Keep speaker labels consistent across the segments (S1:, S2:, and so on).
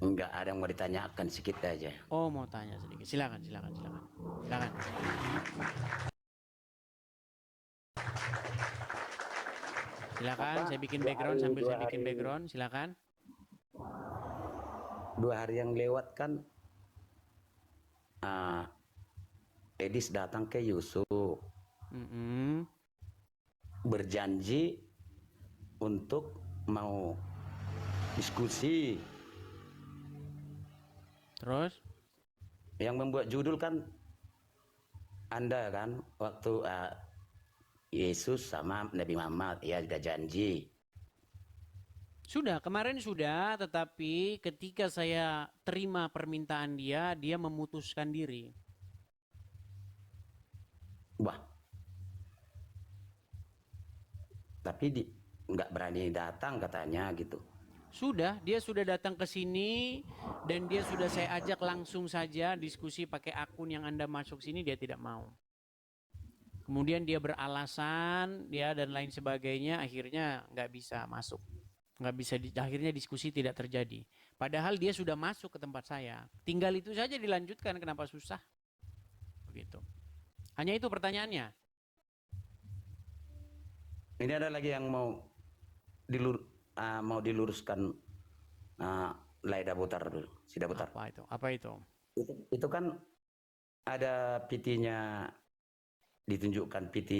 S1: Enggak ada yang mau ditanyakan sedikit aja.
S2: Oh, mau tanya sedikit. Silakan, silakan, silakan. Silakan. Silakan, saya bikin background sambil saya bikin background. Silakan.
S1: 2 hari yang lewat kan uh, Edis datang ke Yusuf
S2: Mm-mm.
S1: berjanji untuk mau diskusi.
S2: Terus?
S1: Yang membuat judul kan Anda kan, waktu Yesus sama Nabi Muhammad, ya sudah janji.
S2: Sudah, kemarin sudah, tetapi ketika saya terima permintaan dia, dia memutuskan diri.
S1: Wah, tapi nggak berani datang katanya gitu.
S2: Sudah, dia sudah datang ke sini dan dia sudah saya ajak langsung saja diskusi pakai akun yang Anda masuk sini, dia tidak mau. Kemudian dia beralasan, dia dan lain sebagainya, akhirnya nggak bisa masuk. Nggak bisa, akhirnya diskusi tidak terjadi. Padahal dia sudah masuk ke tempat saya. Tinggal itu saja dilanjutkan, kenapa susah? Begitu. Hanya itu pertanyaannya.
S1: Ini ada lagi yang mau diluruskan, Laida Butar dulu, Sida Butar.
S2: Apa itu? Apa itu?
S1: Itu kan ada PT-nya, ditunjukkan PT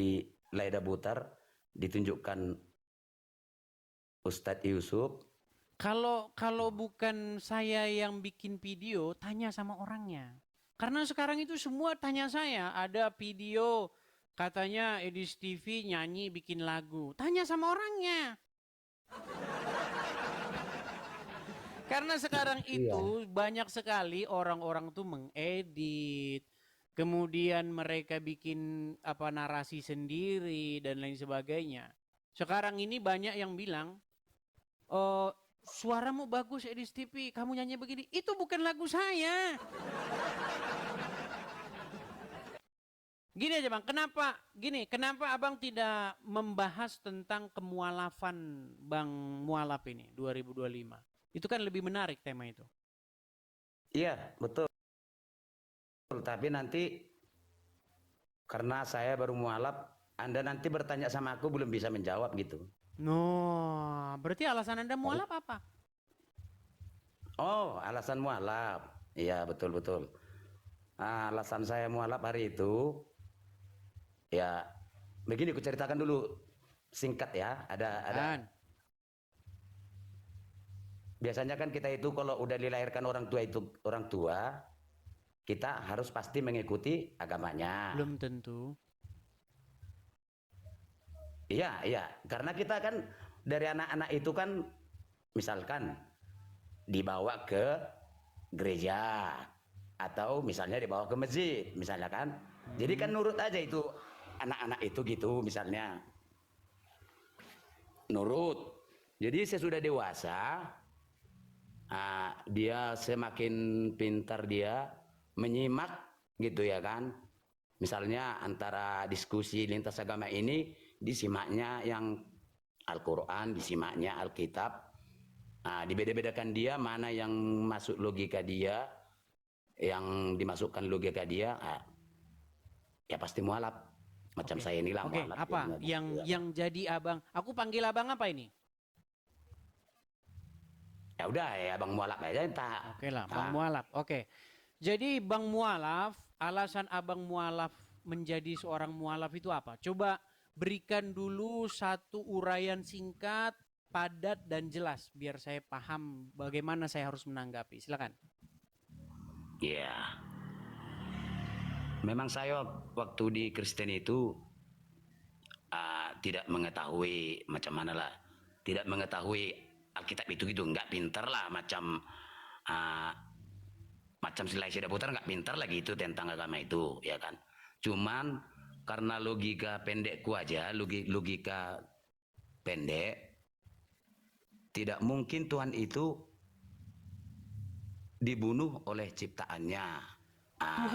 S1: Laida Butar, ditunjukkan Ustadz Yusuf.
S2: Kalau bukan saya yang bikin video, tanya sama orangnya. Karena sekarang itu semua tanya saya. Ada video katanya Edis TV nyanyi bikin lagu. Tanya sama orangnya. Karena sekarang itu banyak sekali orang-orang tuh mengedit, kemudian mereka bikin apa narasi sendiri dan lain sebagainya. Sekarang ini banyak yang bilang, oh, suaramu bagus Edis TV, kamu nyanyi begini. Itu bukan lagu saya. Gini aja bang, kenapa abang tidak membahas tentang kemualafan Bang Mualaf ini 2025? Itu kan lebih menarik tema itu.
S1: Iya, betul. Tapi nanti karena saya baru mualaf, Anda nanti bertanya sama aku belum bisa menjawab gitu.
S2: No, berarti alasan Anda mualaf apa?
S1: Oh, alasan mualaf. Iya, betul-betul. Alasan saya mualaf hari itu, ya begini, aku ceritakan dulu singkat ya. Ada. Biasanya kan kita itu kalau udah dilahirkan orang tua, kita harus pasti mengikuti agamanya.
S2: Belum tentu.
S1: Iya, karena kita kan dari anak-anak itu kan misalkan dibawa ke gereja atau misalnya dibawa ke masjid, misalnya kan. Jadi kan nurut aja itu anak-anak itu gitu misalnya. Nurut. Jadi sesudah dewasa, dia semakin pintar, dia menyimak gitu ya kan. Misalnya antara diskusi lintas agama ini disimaknya yang Al-Quran, disimaknya Alkitab. Dibeda-bedakan dia mana yang masuk logika dia, yang dimasukkan logika dia, ya pasti mualaf. Macam saya inilah mualaf.
S2: Apa yang jadi abang? Aku panggil abang apa ini?
S1: Ya udah ya Bang Mualaf aja entah.
S2: Oke lah, Bang Mualaf. Oke. Jadi Bang Mualaf, alasan Abang Mualaf menjadi seorang mualaf itu apa? Coba berikan dulu satu uraian singkat, padat dan jelas biar saya paham bagaimana saya harus menanggapi. Silakan.
S1: Ya. Memang saya waktu di Kristen itu tidak mengetahui macam mana lah. Tidak mengetahui Alkitab itu gitu, nggak pintar lah macam Silai Sida Putar nggak pintar lagi itu tentang agama itu ya kan. Cuman karena logika pendekku aja, logika pendek, tidak mungkin Tuhan itu dibunuh oleh ciptaannya.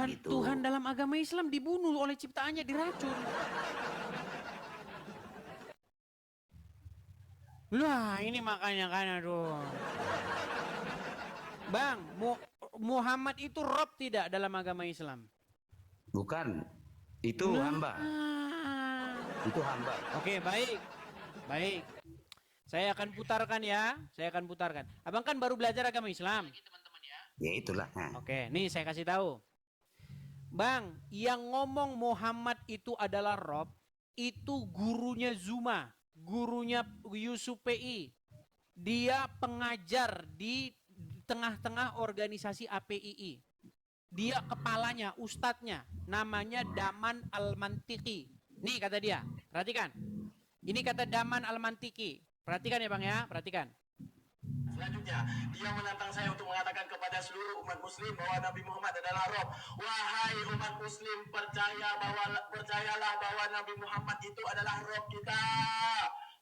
S2: Gitu. Tuhan dalam agama Islam dibunuh oleh ciptaannya, diracun. Lah ini makanya kan aduh. Bang, Muhammad itu Rob tidak dalam agama Islam?
S1: Bukan. Itu
S2: Nah.
S1: hamba. Itu hamba.
S2: Oke, baik. Baik. Saya akan putarkan ya. Saya akan putarkan. Abang kan baru belajar agama Islam.
S1: Ya itulah. Nah.
S2: Oke, nih saya kasih tahu. Bang, yang ngomong Muhammad itu adalah Rob, itu gurunya Zuma, gurunya Yusuf PI. Dia pengajar di tengah-tengah organisasi APII. Dia kepalanya, ustadznya, namanya Daman Al-Mantiki. Nih kata dia, perhatikan. Ini kata Daman Al-Mantiki. Perhatikan ya Bang ya, perhatikan.
S3: Selanjutnya, dia menantang saya untuk mengatakan kepada seluruh umat muslim bahwa Nabi Muhammad adalah Rob. Wahai umat muslim, percayalah bahwa Nabi Muhammad itu adalah Rob kita.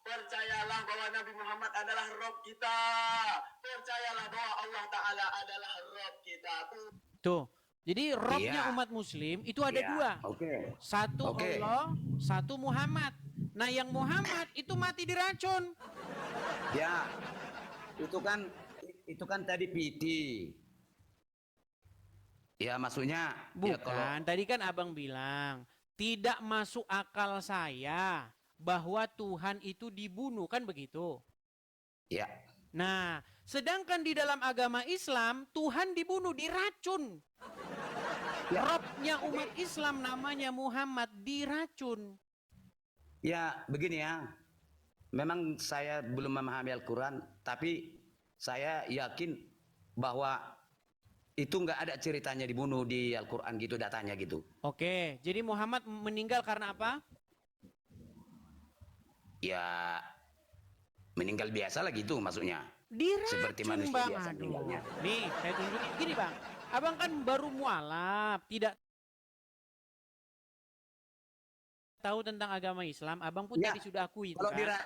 S3: Percayalah bahwa Nabi Muhammad adalah Rob kita. Percayalah bahwa Allah Ta'ala adalah Rob kita.
S2: Tuh, jadi Robnya
S1: Iya.
S2: umat muslim itu ada
S1: Ya,
S2: dua.
S1: Oke.
S2: Satu
S1: Oke.
S2: Allah, satu Muhammad. Nah yang Muhammad itu mati diracun.
S1: Ya. Itu kan tadi PT. Ya maksudnya
S2: Bukan,
S1: ya kalau
S2: tadi kan abang bilang tidak masuk akal saya bahwa Tuhan itu dibunuh, kan begitu.
S1: ya
S2: Nah, sedangkan di dalam agama Islam Tuhan dibunuh, diracun.
S1: Ya.
S2: Robnya umat Islam namanya Muhammad, diracun.
S1: ya begini ya. Memang saya belum memahami Al-Quran, tapi saya yakin bahwa itu nggak ada ceritanya dibunuh di Al-Quran gitu, datanya gitu.
S2: Oke, jadi Muhammad meninggal karena apa?
S1: Ya meninggal biasa lah gitu maksudnya.
S2: Diracun,
S1: Seperti manusia
S2: Bang.
S1: biasa
S2: Aduh.
S1: meninggalnya.
S2: Nih, saya tunjukin gini, Bang. Abang kan baru mualaf, tidak tahu tentang agama Islam. Abang pun
S1: Ya,
S2: tadi sudah akui itu
S1: Kalau
S2: kan.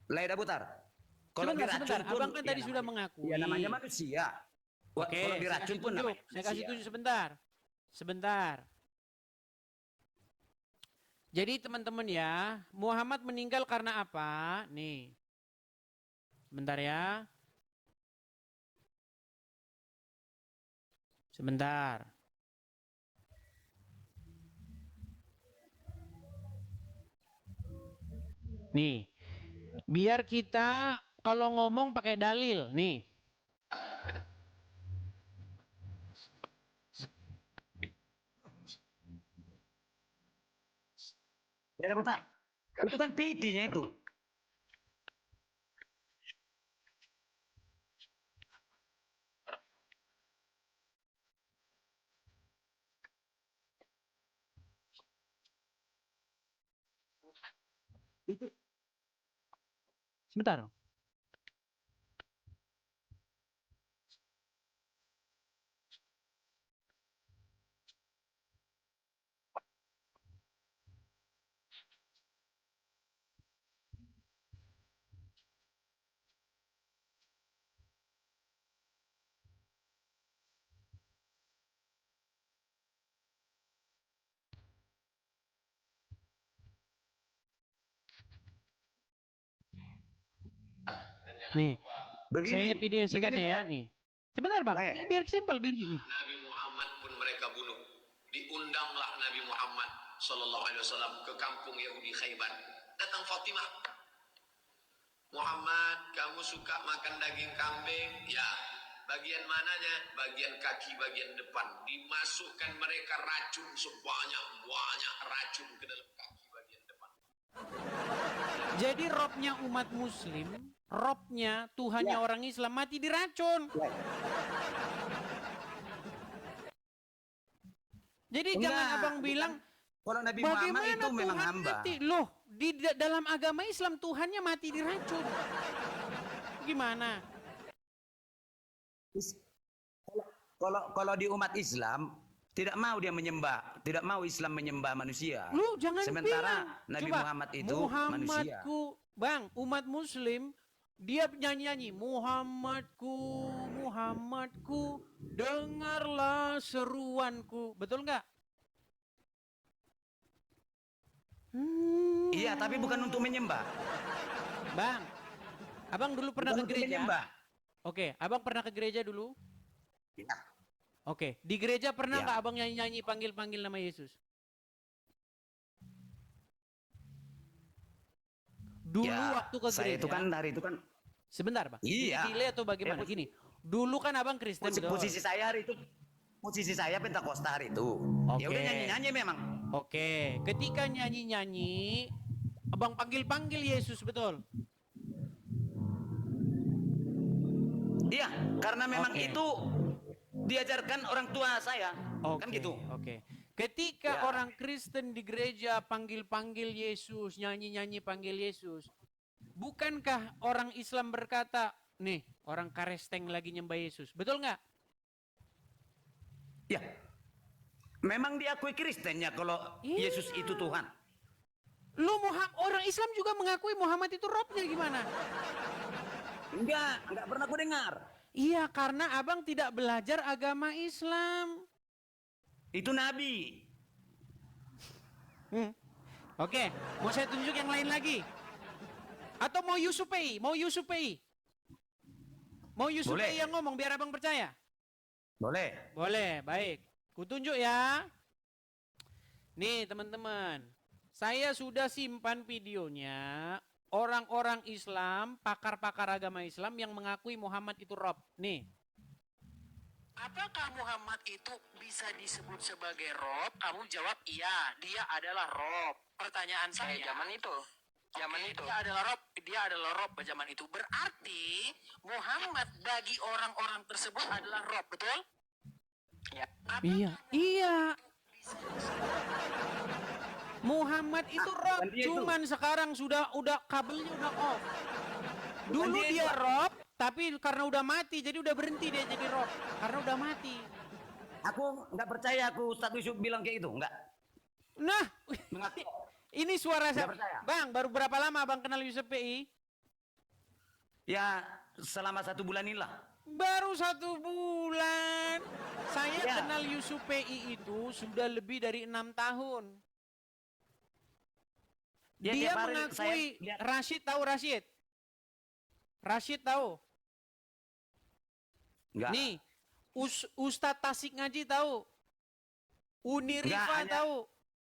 S1: Leda Putar. Kalau
S2: Sebentar,
S1: diracun
S2: sebentar.
S1: pun,
S2: Abang kan
S1: ya
S2: tadi sudah
S1: namanya-
S2: mengakui.
S1: Ya namanya manusia.
S2: Oke,
S1: Kalau
S2: saya
S1: diracun
S2: kasih
S1: pun
S2: tunjuk.
S1: namanya
S2: Saya kasih
S1: manusia.
S2: tunjuk sebentar. Sebentar. Jadi teman-teman ya, Muhammad meninggal karena apa? Nih. Sebentar ya. Sebentar. Nih. Biar kita kalau ngomong pakai dalil, nih.
S1: Leda Putar. Itu kan PT-nya itu.
S2: Sebentar. Nih. Saya video singkatnya ya, nih. Sebentar, Bang. Ini biar simpel, biar
S3: Nabi Muhammad pun mereka bunuh. Diundanglah Nabi Muhammad Sallallahu Alaihi Wasallam ke kampung Yahudi Khaybar. Datang Fatimah. Muhammad, kamu suka makan daging kambing? Ya. Bagian mananya? Bagian kaki, bagian depan. Dimasukkan mereka racun sebanyak-banyak racun ke dalam kaki bagian depan.
S2: Jadi robnya umat muslim, robnya Tuhannya orang Islam mati diracun. Jadi
S1: Enggak,
S2: jangan abang
S1: bukan.
S2: bilang
S1: Kalau Nabi Muhammad
S2: bagaimana
S1: itu memang
S2: Tuhan
S1: hamba.
S2: mati. Loh, di dalam agama Islam Tuhannya mati diracun. Gimana?
S1: Kalau di umat Islam tidak mau dia menyembah, tidak mau Islam menyembah manusia.
S2: Lu jangan
S1: Sementara
S2: bilang.
S1: Nabi
S2: Coba,
S1: Muhammad itu manusia.
S2: Muhammadku, Bang, umat muslim dia nyanyi-nyanyi Muhammadku, Muhammadku, dengarlah seruanku. Betul nggak?
S1: Iya, tapi bukan untuk menyembah.
S2: Bang, abang dulu pernah
S1: Bukan
S2: ke
S1: untuk
S2: gereja.
S1: menyembah.
S2: Oke, abang pernah ke gereja dulu?
S1: Ya.
S2: Oke, di gereja pernah
S1: Ya.
S2: nggak abang nyanyi-nyanyi panggil-panggil nama Yesus? Dulu
S1: Ya,
S2: waktu ke
S1: saya itu
S2: gereja,
S1: kan hari itu kan
S2: sebentar bang, ini
S1: iya.
S2: delay atau bagaimana? Gini, dulu kan abang Kristen betul?
S1: Posisi saya hari itu, posisi saya Pentakosta hari itu. Ya
S2: Oke.
S1: udah nyanyi-nyanyi memang.
S2: Oke, ketika nyanyi-nyanyi, abang panggil-panggil Yesus betul?
S1: Iya, karena memang
S2: Oke.
S1: itu diajarkan orang tua saya.
S2: Oke,
S1: Kan gitu.
S2: oke. Ketika
S1: Ya.
S2: orang Kristen di gereja panggil-panggil Yesus, nyanyi-nyanyi panggil Yesus, bukankah orang Islam berkata, nih orang Karesteng lagi nyembah Yesus, betul nggak?
S1: Ya. Memang diakui Kristennya kalau
S2: Iya.
S1: Yesus itu Tuhan.
S2: Orang Islam juga mengakui Muhammad itu Robnya gimana?
S1: Enggak pernah aku dengar.
S2: Iya, karena abang tidak belajar agama Islam.
S1: Itu Nabi.
S2: Oke, mau saya tunjuk yang lain lagi? Atau mau Yusupei? Mau Yusupei? Mau Yusupei
S1: Boleh.
S2: yang ngomong biar abang percaya?
S1: Boleh.
S2: Boleh, baik. Kutunjuk ya. Nih teman-teman, saya sudah simpan videonya orang-orang Islam, pakar-pakar agama Islam yang mengakui Muhammad itu Rob. Nih.
S4: Apakah Muhammad itu bisa disebut sebagai Rob? Kamu jawab iya, dia adalah Rob. Pertanyaan saya, zaman itu. Dia adalah Rob zaman itu. Berarti Muhammad bagi orang-orang tersebut adalah Rob, betul? Ya.
S2: Iya. Muhammad itu Rob,
S1: dia itu.
S2: cuman sekarang udah kabelnya udah off. Dulu
S1: dia
S2: dia
S1: itu.
S2: Rob, tapi karena udah mati jadi udah berhenti dia jadi Rob karena udah mati.
S1: Aku nggak percaya aku Ustadz Yusuf bilang kayak itu, enggak.
S2: Nah,
S1: Mengaku.
S2: ini suara saya.
S1: Nggak percaya.
S2: Bang, baru berapa lama Bang kenal Yusuf PI?
S1: Ya selama 1 bulan inilah.
S2: Baru 1 bulan. Saya
S1: Ya.
S2: kenal Yusuf PI itu sudah lebih dari 6 tahun.
S1: Ya,
S2: Dia
S1: tiap hari
S2: mengakui,
S1: saya lihat.
S2: Rashid tahu Rashid? Rashid tahu?
S1: Enggak.
S2: Nih, Ustadz Tasik Ngaji tahu? Uni
S1: Enggak,
S2: Rifa
S1: hanya-
S2: tahu?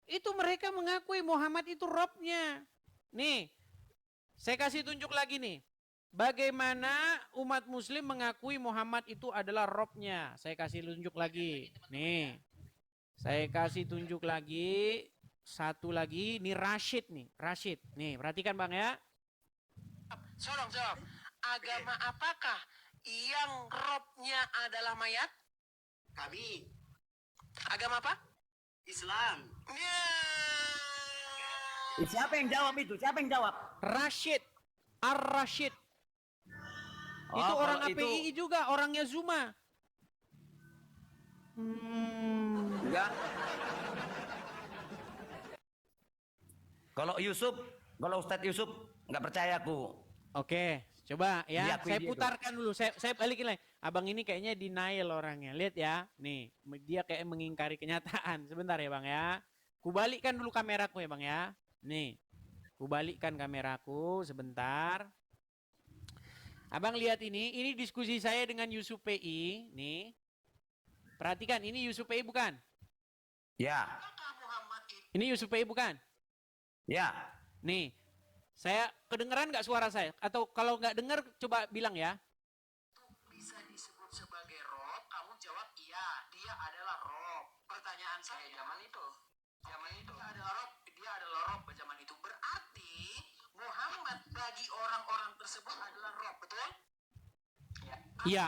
S2: Itu mereka mengakui Muhammad itu Robnya. Nih, saya kasih tunjuk lagi nih. Bagaimana umat muslim mengakui Muhammad itu adalah Robnya. Saya kasih tunjuk lagi. Nih, saya kasih tunjuk lagi. Satu lagi, ini Rashid nih. Rashid. Nih, perhatikan Bang ya.
S4: Tolong jawab. Agama apakah yang Robnya adalah mayat? Kami. Agama apa? Islam. Ya.
S1: Siapa yang jawab itu? Siapa yang jawab?
S2: Rashid. Ar-Rashid.
S1: Oh,
S2: Itu orang
S1: kalau itu-
S2: API juga, orangnya Zuma.
S1: Enggak. Kalau Yusuf, kalau Ustadz Yusuf nggak percaya aku.
S2: Oke, coba ya.
S1: Diakui
S2: Saya
S1: dia
S2: putarkan dulu. Saya balikin lagi. Abang ini kayaknya denial orangnya. Lihat ya. Nih, dia kayak mengingkari kenyataan. Sebentar ya, Bang ya. Kubalikkan dulu kameraku ya, Bang ya. Nih. Kubalikkan kameraku sebentar. Abang lihat ini diskusi saya dengan Yusuf PI. Nih. Perhatikan, ini Yusuf PI bukan?
S1: Ya,
S4: Apakah Muhammad itu
S2: Ini Yusuf PI bukan?
S1: ya.
S2: Nih. Saya kedengeran nggak suara saya? Atau kalau nggak dengar coba bilang ya.
S4: bisa disebut sebagai Rob? Kamu jawab iya, dia adalah Rob. Pertanyaan saya, zaman itu. Dia adalah Rob zaman itu. Berarti Muhammad bagi orang-orang tersebut adalah Rob, betul? Ya.
S2: Iya.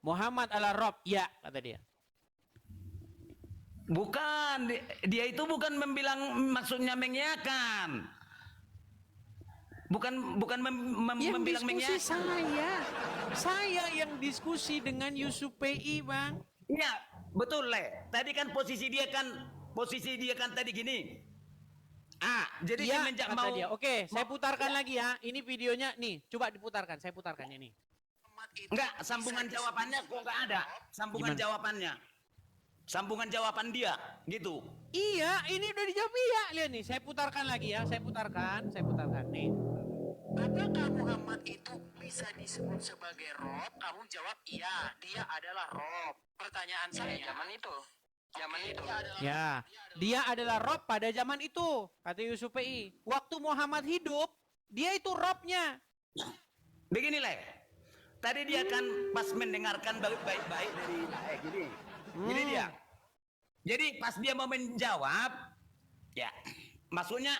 S2: Muhammad adalah Rob. Iya, kata dia.
S1: Bukan, dia itu bukan membilang maksudnya mengiyakan. Bukan
S2: Yang
S1: membilang
S2: diskusi
S1: mengiyakan.
S2: saya yang diskusi dengan Yusuf PI, Bang.
S1: Iya, betul Le. Tadi kan posisi dia kan tadi gini. Jadi
S2: Iya,
S1: semenjak
S2: kata
S1: mau
S2: dia. Oke, saya putarkan lagi ya. Ini videonya nih, coba diputarkan. Saya putarkan ini.
S4: Muhammad itu
S1: enggak,
S4: bisa
S1: sambungan
S4: disebut
S1: jawabannya kok enggak ada. Sambungan
S2: Gimana?
S1: jawabannya. Sambungan jawaban dia, gitu.
S2: Iya, ini udah dijawab iya. Lihat nih, saya putarkan lagi ya. Saya putarkan nih.
S4: Apakah Muhammad itu bisa bisa disebut sebagai Rob? Kamu jawab iya, dia adalah Rob. Pertanyaan saya, zaman itu.
S2: Ya, dia adalah Rob pada zaman itu, kata Yusuf PI. Waktu Muhammad hidup, dia itu Robnya.
S1: Beginilah. Tadi dia kan pas mendengarkan baik-baik dari gini. Jadi dia. Jadi pas dia mau menjawab, ya maksudnya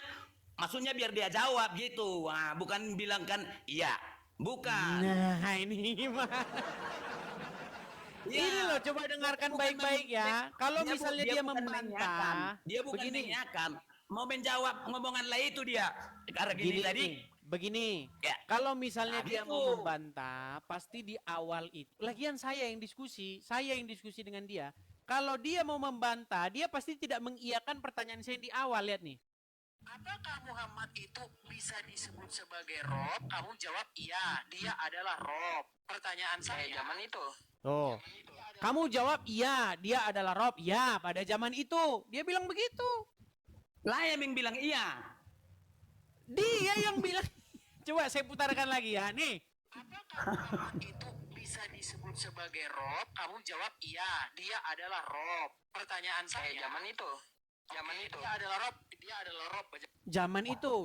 S1: biar dia jawab gitu. Wah, bukan bilang kan iya. Bukan.
S2: Nah, ini mah.
S1: Ya,
S2: Ini loh, coba dengarkan baik-baik ya. Kalau misalnya dia
S1: bukan menanyakan.
S2: membantah,
S1: Dia bukan
S2: begini.
S1: menanyakan, mau menjawab ngomongan lah itu dia. Karena gini tadi.
S2: Begini,
S1: Ya.
S2: kalau misalnya
S1: Nah,
S2: dia
S1: gitu.
S2: mau membantah, pasti di awal itu. Lagian saya yang diskusi dengan dia. Kalau dia mau membantah, dia pasti tidak mengiyakan pertanyaan saya yang di awal. Lihat nih.
S4: Apakah Muhammad itu bisa disebut sebagai Rob? Kamu jawab iya, dia adalah Rob. Pertanyaan saya, zaman itu.
S2: Tuh. Kamu jawab iya, dia adalah Rob. Ya, pada zaman itu. Dia bilang begitu.
S1: Lah yang bilang iya.
S2: Dia yang bilang. Coba saya putarkan lagi ya. Nih.
S4: Apakah Muhammad itu bisa disebut sebagai Rob? Kamu jawab iya, dia adalah Rob. Pertanyaan saya, zaman itu. Dia adalah Rob,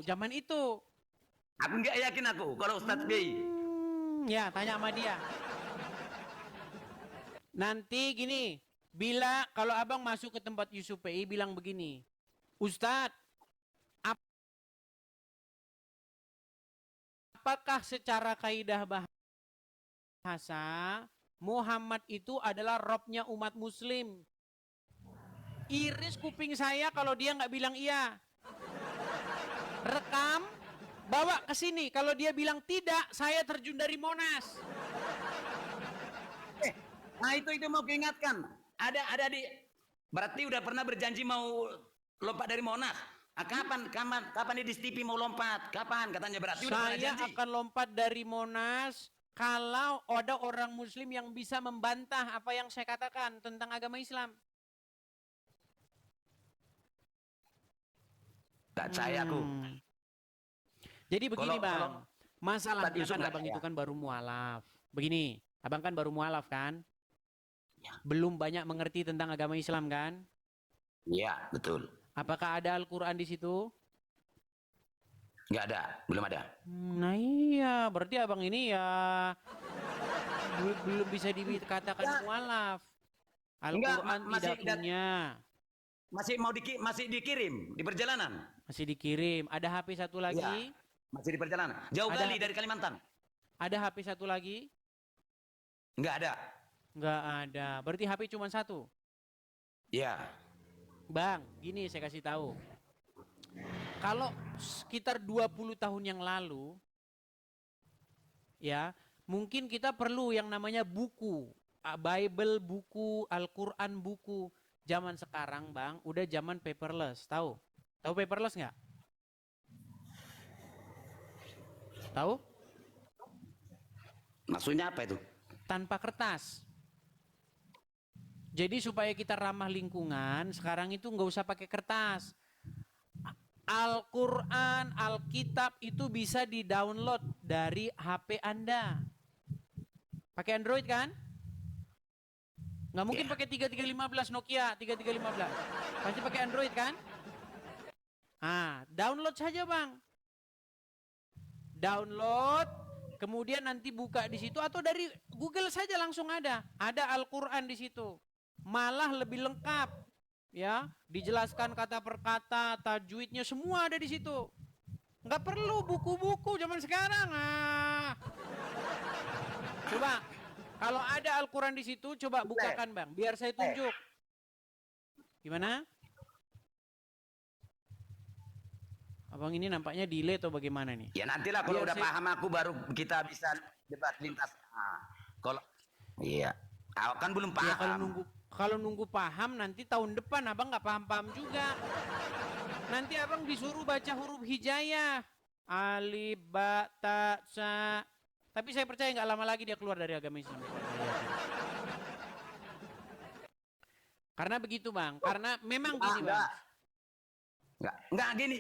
S2: Zaman itu.
S1: Aku nggak yakin aku kalau Ustadz Bey.
S2: Ya, tanya sama dia. Nanti gini, kalau abang masuk ke tempat Yusuf PI bilang begini, Ustadz, apakah secara kaidah bahasa Muhammad itu adalah Robnya umat Muslim? Iris kuping saya kalau dia nggak bilang iya. Rekam, bawa ke sini. Kalau dia bilang tidak, saya terjun dari Monas.
S1: Nah itu mau keingatkan. Ada berarti udah pernah berjanji mau lompat dari Monas. Ah, kapan di TV mau lompat? Kapan katanya berarti udah pernah
S2: Saya
S1: janji.
S2: akan lompat dari Monas kalau ada orang Muslim yang bisa membantah apa yang saya katakan tentang agama Islam.
S1: Gak percaya aku.
S2: Jadi begini
S1: Kalau
S2: masalahnya
S1: Ustadz Yusuf
S2: kan
S1: nggak
S2: abang
S1: percaya.
S2: itu kan baru mualaf. Begini, abang kan baru mualaf kan?
S1: Ya.
S2: Belum banyak mengerti tentang agama Islam kan?
S1: Iya betul.
S2: Apakah ada Al-Quran di situ?
S1: Nggak ada, belum ada.
S2: Nah iya, berarti abang ini ya belum bisa dikatakan mualaf.
S1: Enggak,
S2: Al-Quran
S1: masih
S2: tidak punya.
S1: masih dikirim di perjalanan.
S2: Masih dikirim. Ada HP satu lagi?
S1: Iya, masih di perjalanan. Jauh
S2: Ada-
S1: kali dari Kalimantan.
S2: Ada HP satu lagi?
S1: Nggak ada.
S2: Nggak ada. Berarti HP cuma satu.
S1: Iya.
S2: Bang, gini saya kasih tahu. Kalau sekitar 20 tahun yang lalu, ya, mungkin kita perlu yang namanya buku. Bible buku, Al-Quran buku. Zaman sekarang, Bang, udah zaman paperless. Tahu? Tahu paperless nggak? Tahu?
S1: Maksudnya apa itu?
S2: Tanpa kertas. Jadi supaya kita ramah lingkungan, sekarang itu nggak usah pakai kertas. Al-Quran, Alkitab itu bisa di-download dari HP Anda. Pakai Android kan? Nggak mungkin pakai 3315 Nokia 3315. Pasti pakai Android kan? Ah, download saja Bang. Download, kemudian nanti buka di situ atau dari Google saja langsung ada. Ada Al-Quran di situ. Malah lebih lengkap. Ya, dijelaskan kata per kata, tajwidnya semua ada di situ. Nggak perlu buku-buku zaman sekarang. Ah. Coba, kalau ada Al-Quran di situ, coba bukakan Bang, biar saya tunjuk. Gimana? Abang ini nampaknya delay atau bagaimana nih?
S1: Ya nantilah kalau
S2: Biar
S1: udah
S2: saya-
S1: paham aku baru kita bisa debat lintas. Nah, kalau iya, aku kan belum
S2: Ya
S1: paham.
S2: kalau nunggu paham nanti tahun depan abang nggak paham-paham juga. Nanti abang disuruh baca huruf hijayah. Alif, ba, ta, sa. Tapi saya percaya nggak lama lagi dia keluar dari agama Islam. Karena begitu Bang. Karena memang gini Bang.
S1: Enggak gini.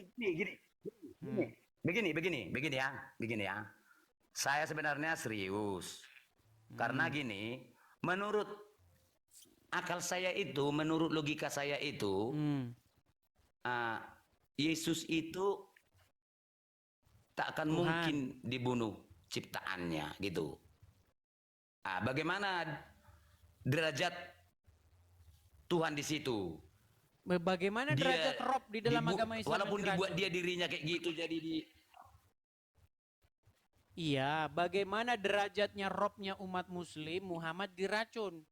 S1: Begini ya. Saya sebenarnya serius. Karena gini, menurut akal saya itu, menurut logika saya itu, Yesus itu tak akan
S2: Tuhan.
S1: mungkin dibunuh ciptaannya gitu. Bagaimana derajat Tuhan di situ?
S2: Bagaimana
S1: Dia
S2: derajat Rob di dalam agama Islam?
S1: walaupun
S2: yang
S1: dibuat
S2: diracun?
S1: dia dirinya kayak gitu jadi
S2: Iya, bagaimana derajatnya Robnya umat Muslim Muhammad diracun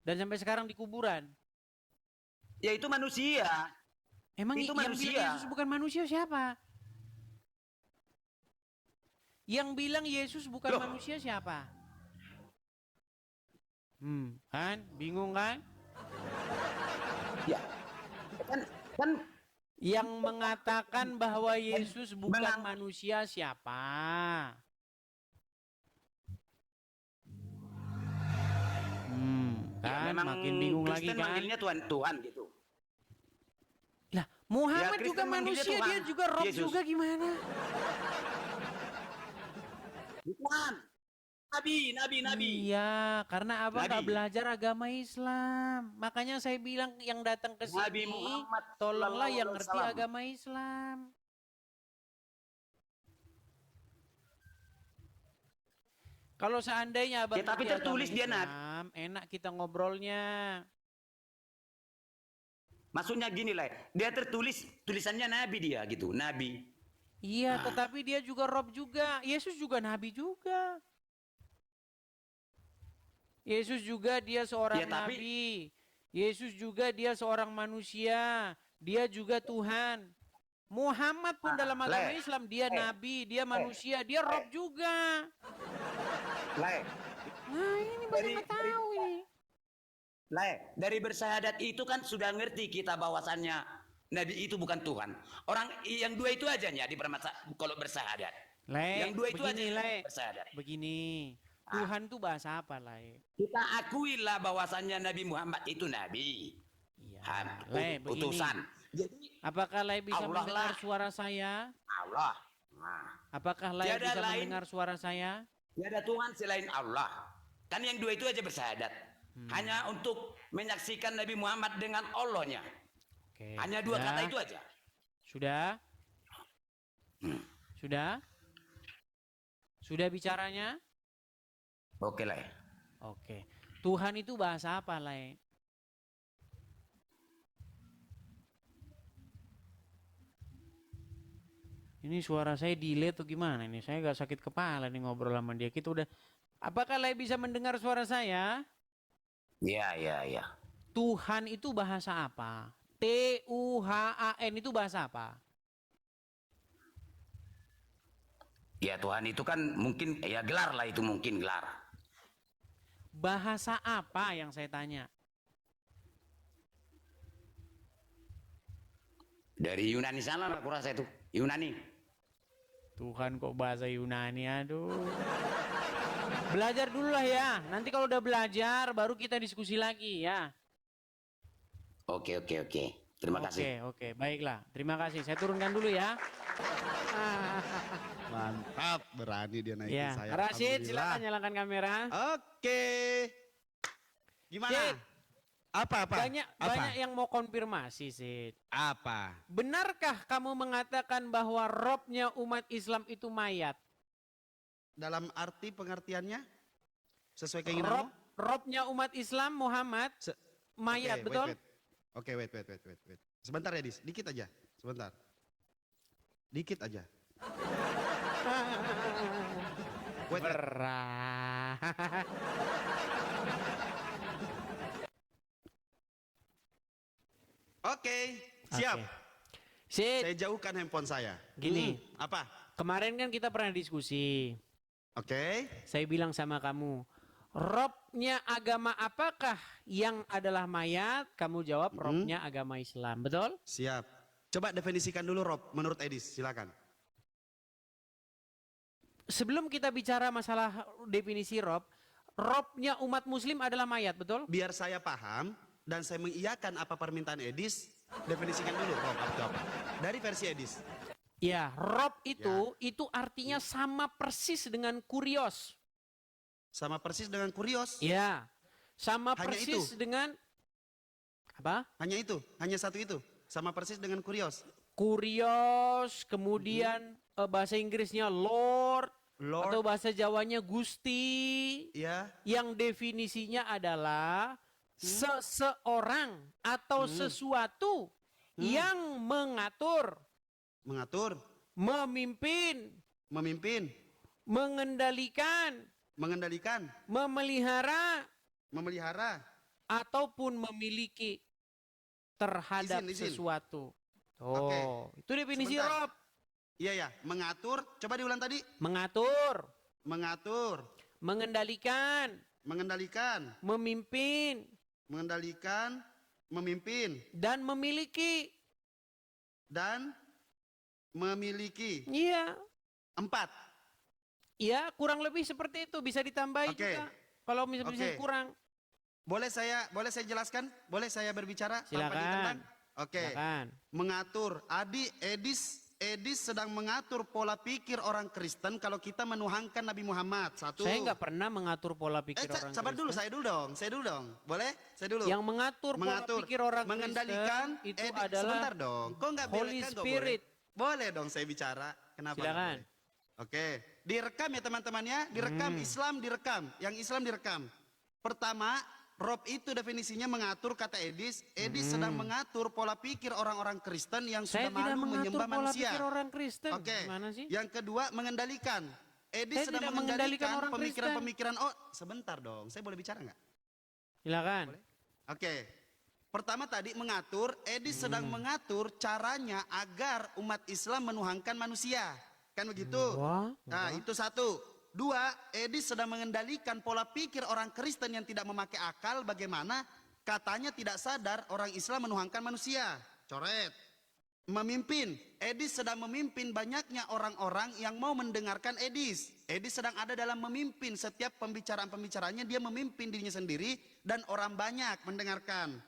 S2: dan sampai sekarang di kuburan?
S1: ya itu manusia.
S2: Emang
S1: Itu
S2: yang
S1: manusia.
S2: bilang Yesus bukan manusia siapa? Yang bilang Yesus bukan
S1: Loh.
S2: manusia siapa? Kan? Bingung kan?
S1: Ya. Kan
S2: Yang mengatakan bahwa Yesus bukan
S1: Menang.
S2: manusia siapa?
S1: ya
S2: Kan?
S1: memang
S2: Makin bingung lagi
S1: Kristen
S2: kan?
S1: manggilnya Tuhan gitu.
S2: Lah, Muhammad
S1: Ya,
S2: juga
S1: Kristen manggilnya
S2: manusia,
S1: Tuhan,
S2: dia juga Rob
S1: Yesus.
S2: juga gimana?
S1: Bukan. Nabi.
S2: Iya, karena abang nggak
S1: Nabi.
S2: belajar agama Islam. Makanya saya bilang yang datang ke
S1: Nabi
S2: sini,
S1: Muhammad
S2: tolonglah
S1: sallallahu
S2: yang
S1: alaihi
S2: ngerti
S1: wasallam.
S2: agama Islam. Kalau seandainya abang
S1: Ya, tapi
S2: ngerti
S1: tertulis
S2: agama
S1: dia
S2: Islam, enak kita ngobrolnya.
S1: Maksudnya gini lah, dia tertulis tulisannya Nabi dia gitu, Nabi.
S2: Iya, tetapi dia juga Rob juga. Yesus juga Nabi juga. Yesus juga dia seorang
S1: Ya, tapi-
S2: Nabi. Yesus juga dia seorang manusia. Dia juga Tuhan. Muhammad pun dalam agama Islam dia Nabi, dia manusia, dia Rob juga.
S1: Lai,
S2: Nah ini banyak nggak tahu ini.
S1: dari bersahadat itu kan sudah ngerti kita bahwasannya Nabi itu bukan Tuhan. Orang yang dua itu aja ya kalau bersahadat. Yang dua itu
S2: begini,
S1: aja
S2: Le.
S1: bersahadat.
S2: Begini, Tuhan tuh bahasa apa, Le?
S1: Kita akuilah bahwasannya Nabi Muhammad itu Nabi.
S2: Iya, Le, begini.
S1: Utusan. Jadi
S2: Apakah Le bisa
S1: Allah
S2: mendengar
S1: lah.
S2: suara saya?
S1: Allah. Nah,
S2: Apakah Le
S1: Tiada
S2: bisa
S1: lain.
S2: mendengar suara saya?
S1: tiada Tuhan selain Allah. Kan yang dua itu aja bersahadat. Hanya untuk menyaksikan Nabi Muhammad dengan Allahnya.
S2: Oke.
S1: Hanya dua
S2: sudah?
S1: kata itu aja.
S2: Sudah? Sudah? Sudah bicaranya?
S1: Oke lah.
S2: Oke. Tuhan itu bahasa apa, Le? Ini suara saya delay atau gimana ini? Saya gak sakit kepala nih ngobrol sama dia. Kita udah. Apakah Le bisa mendengar suara saya?
S1: Iya.
S2: Tuhan itu bahasa apa? Tuhan itu bahasa apa?
S1: Ya Tuhan itu kan mungkin ya gelar lah itu mungkin gelar.
S2: Bahasa apa yang saya tanya?
S1: Dari Yunani sana lah aku rasa itu. Yunani.
S2: Tuhan kok bahasa Yunani, aduh. Belajar dulu lah ya. Nanti kalau udah belajar baru kita diskusi lagi ya.
S1: Oke. Terima kasih.
S2: Oke, baiklah. Terima kasih. Saya turunkan dulu ya.
S5: Mantap, berani dia naikin
S2: Ya,
S5: saya.
S2: Rashid
S5: Alhamdulillah.
S2: silakan nyalakan kamera.
S5: Oke. Gimana?
S2: Sid.
S5: Apa?
S2: Banyak yang mau konfirmasi, Sid.
S5: Apa?
S2: Benarkah kamu mengatakan bahwa Robnya umat Islam itu mayat?
S5: Dalam arti pengertiannya? Sesuai keinginanmu?
S2: Robnya umat Islam Muhammad mayat,
S5: Oke,
S2: betul?
S5: wait. Oke, wait. Sebentar ya, Dis. Dikit aja. Sebentar. Dikit aja. Wait.
S2: Berat.
S5: Oke, siap.
S2: Sid,
S5: Saya jauhkan handphone saya.
S2: Gini.
S5: Apa?
S2: kemarin kan kita pernah diskusi.
S5: Oke.
S2: Saya bilang sama kamu, Robnya agama apakah yang adalah mayat? Kamu jawab Robnya agama Islam, betul?
S5: Siap. Coba definisikan dulu Rob menurut Edis, silakan.
S2: Sebelum kita bicara masalah definisi Rob, Robnya umat Muslim adalah mayat, betul?
S5: Biar saya paham dan saya mengiyakan apa permintaan Edis, definisikan dulu Rob itu apa. Dari versi Edis.
S2: Ya, rob itu artinya sama persis dengan kurios.
S5: Sama persis dengan kurios.
S2: Ya, sama
S5: Hanya
S2: persis
S5: itu?
S2: dengan apa?
S5: Hanya itu, hanya satu itu. Sama persis dengan kurios.
S2: Kurios, kemudian bahasa Inggrisnya Lord, atau
S5: Lord,
S2: bahasa Jawanya Gusti,
S5: ya,
S2: yang definisinya adalah seseorang atau sesuatu yang mengatur,
S5: mengatur,
S2: memimpin,
S5: memimpin,
S2: mengendalikan,
S5: mengendalikan,
S2: memelihara,
S5: memelihara.
S2: ataupun memiliki terhadap
S5: Izin.
S2: sesuatu.
S5: Oke.
S2: Itu definisi
S5: Sebentar.
S2: rob.
S5: Iya ya, mengatur. Coba diulang tadi.
S2: Mengatur,
S5: Mengatur,
S2: mengendalikan,
S5: mengendalikan,
S2: memimpin,
S5: mengendalikan, memimpin,
S2: dan memiliki.
S5: dan memiliki.
S2: Iya,
S5: 4.
S2: iya kurang lebih seperti itu. Bisa ditambahi
S5: Oke.
S2: juga. Kalau misalnya
S5: Oke.
S2: kurang,
S5: Boleh saya jelaskan? Boleh saya berbicara tanpa
S2: silakan.
S5: ditentang? Oke.
S2: Silakan.
S5: Mengatur. Edis sedang mengatur pola pikir orang Kristen kalau kita menuhankan Nabi Muhammad. Satu.
S2: Saya nggak pernah mengatur pola pikir orang
S5: Sabar dulu,
S2: Kristen.
S5: saya dulu dong. Boleh? Saya dulu.
S2: Yang mengatur pola pikir orang
S5: mengendalikan,
S2: Kristen itu
S5: sebentar
S2: adalah
S5: dong. Kok nggak
S2: Holy
S5: kan kok
S2: Spirit.
S5: Boleh dong saya bicara. Kenapa? nggak
S2: Silakan.
S5: boleh? Oke, direkam ya teman-teman ya, direkam. Islam direkam, yang Islam direkam. Pertama, Rob itu definisinya mengatur, kata Edis. Edis sedang mengatur pola pikir orang-orang Kristen yang
S2: Saya
S5: sudah
S2: tidak
S5: malu
S2: mengatur
S5: menyembah
S2: pola
S5: manusia.
S2: pikir orang Kristen.
S5: Oke.
S2: Gimana sih?
S5: Yang kedua, mengendalikan. Edis
S2: Saya
S5: sedang
S2: tidak mengendalikan
S5: mengendalikan
S2: orang
S5: pemikiran-pemikiran. Oh, sebentar dong. Saya boleh bicara nggak?
S2: Silakan.
S5: Oke. Pertama tadi mengatur, Edis sedang mengatur caranya agar umat Islam menuhankan manusia. Kan begitu?
S2: Wah,
S5: Nah, itu satu. Dua, Edis sedang mengendalikan pola pikir orang Kristen yang tidak memakai akal bagaimana katanya tidak sadar orang Islam menuhankan manusia. Coret. Memimpin. Edis sedang memimpin banyaknya orang-orang yang mau mendengarkan Edis. Edis sedang ada dalam memimpin setiap pembicaraan-pembicaraannya, dia memimpin dirinya sendiri dan orang banyak mendengarkan.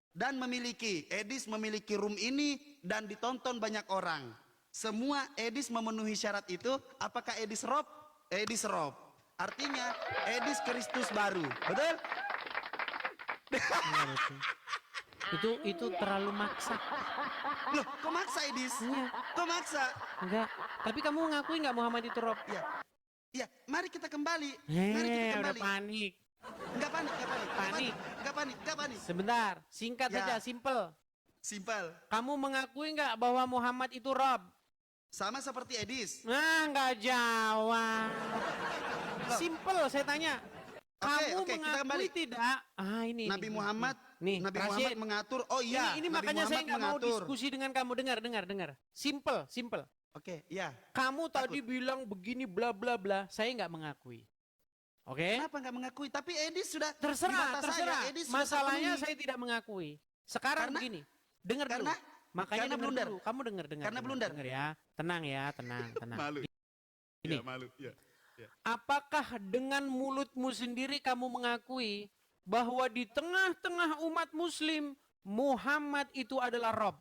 S5: Dan memiliki, Edis memiliki room ini dan ditonton banyak orang. Semua Edis memenuhi syarat itu. Apakah Edis Rob? Edis Rob. Artinya Edis Kristus baru. Betul?
S2: Itu terlalu maksa.
S5: Loh, kok maksa Edis?
S2: Iya.
S5: Kok maksa?
S2: Enggak. Tapi kamu ngakui nggak Muhammad itu Rob?
S5: Ya. Ya, mari kita kembali. Mari kita
S2: Udah
S5: kembali.
S2: panik.
S5: Enggak panik, enggak panik.
S2: Panik.
S5: Enggak panik, enggak panik.
S2: Sebentar, singkat
S5: Ya.
S2: saja, simple.
S5: Simpel.
S2: Kamu mengakui nggak bahwa Muhammad itu Rob?
S5: Sama seperti Edis.
S2: Nah, nggak jawab.
S5: Loh.
S2: Simple, saya tanya. Kamu
S5: Oke, kita kembali.
S2: mengakui tidak? Ah, ini.
S5: Nabi Muhammad,
S2: Nih,
S5: Nabi
S2: Rashid.
S5: Muhammad mengatur. Oh iya,
S2: Ini
S5: Nabi
S2: makanya saya
S5: Muhammad
S2: nggak mau
S5: mengatur.
S2: diskusi dengan kamu. Dengar. Simple.
S5: Oke, iya.
S2: Kamu tadi bilang begini bla bla bla. Saya nggak mengakui. Oke?
S5: Kenapa nggak mengakui? Tapi Edis sudah di
S2: Terserah.
S5: mata saya, Edis sudah
S2: Masalahnya
S5: terpenuhi.
S2: saya tidak mengakui. Sekarang
S5: Karena-
S2: begini. Dengar dulu.
S5: karena-
S2: Makanya
S5: karena
S2: dengar
S5: blunder.
S2: dulu. Kamu dengar.
S5: Karena blunder.
S2: Dengar ya. Tenang ya, tenang.
S5: Malu.
S2: Ini.
S5: Iya, malu. Iya.
S2: Apakah dengan mulutmu sendiri kamu mengakui bahwa di tengah-tengah umat muslim Muhammad itu adalah Rob?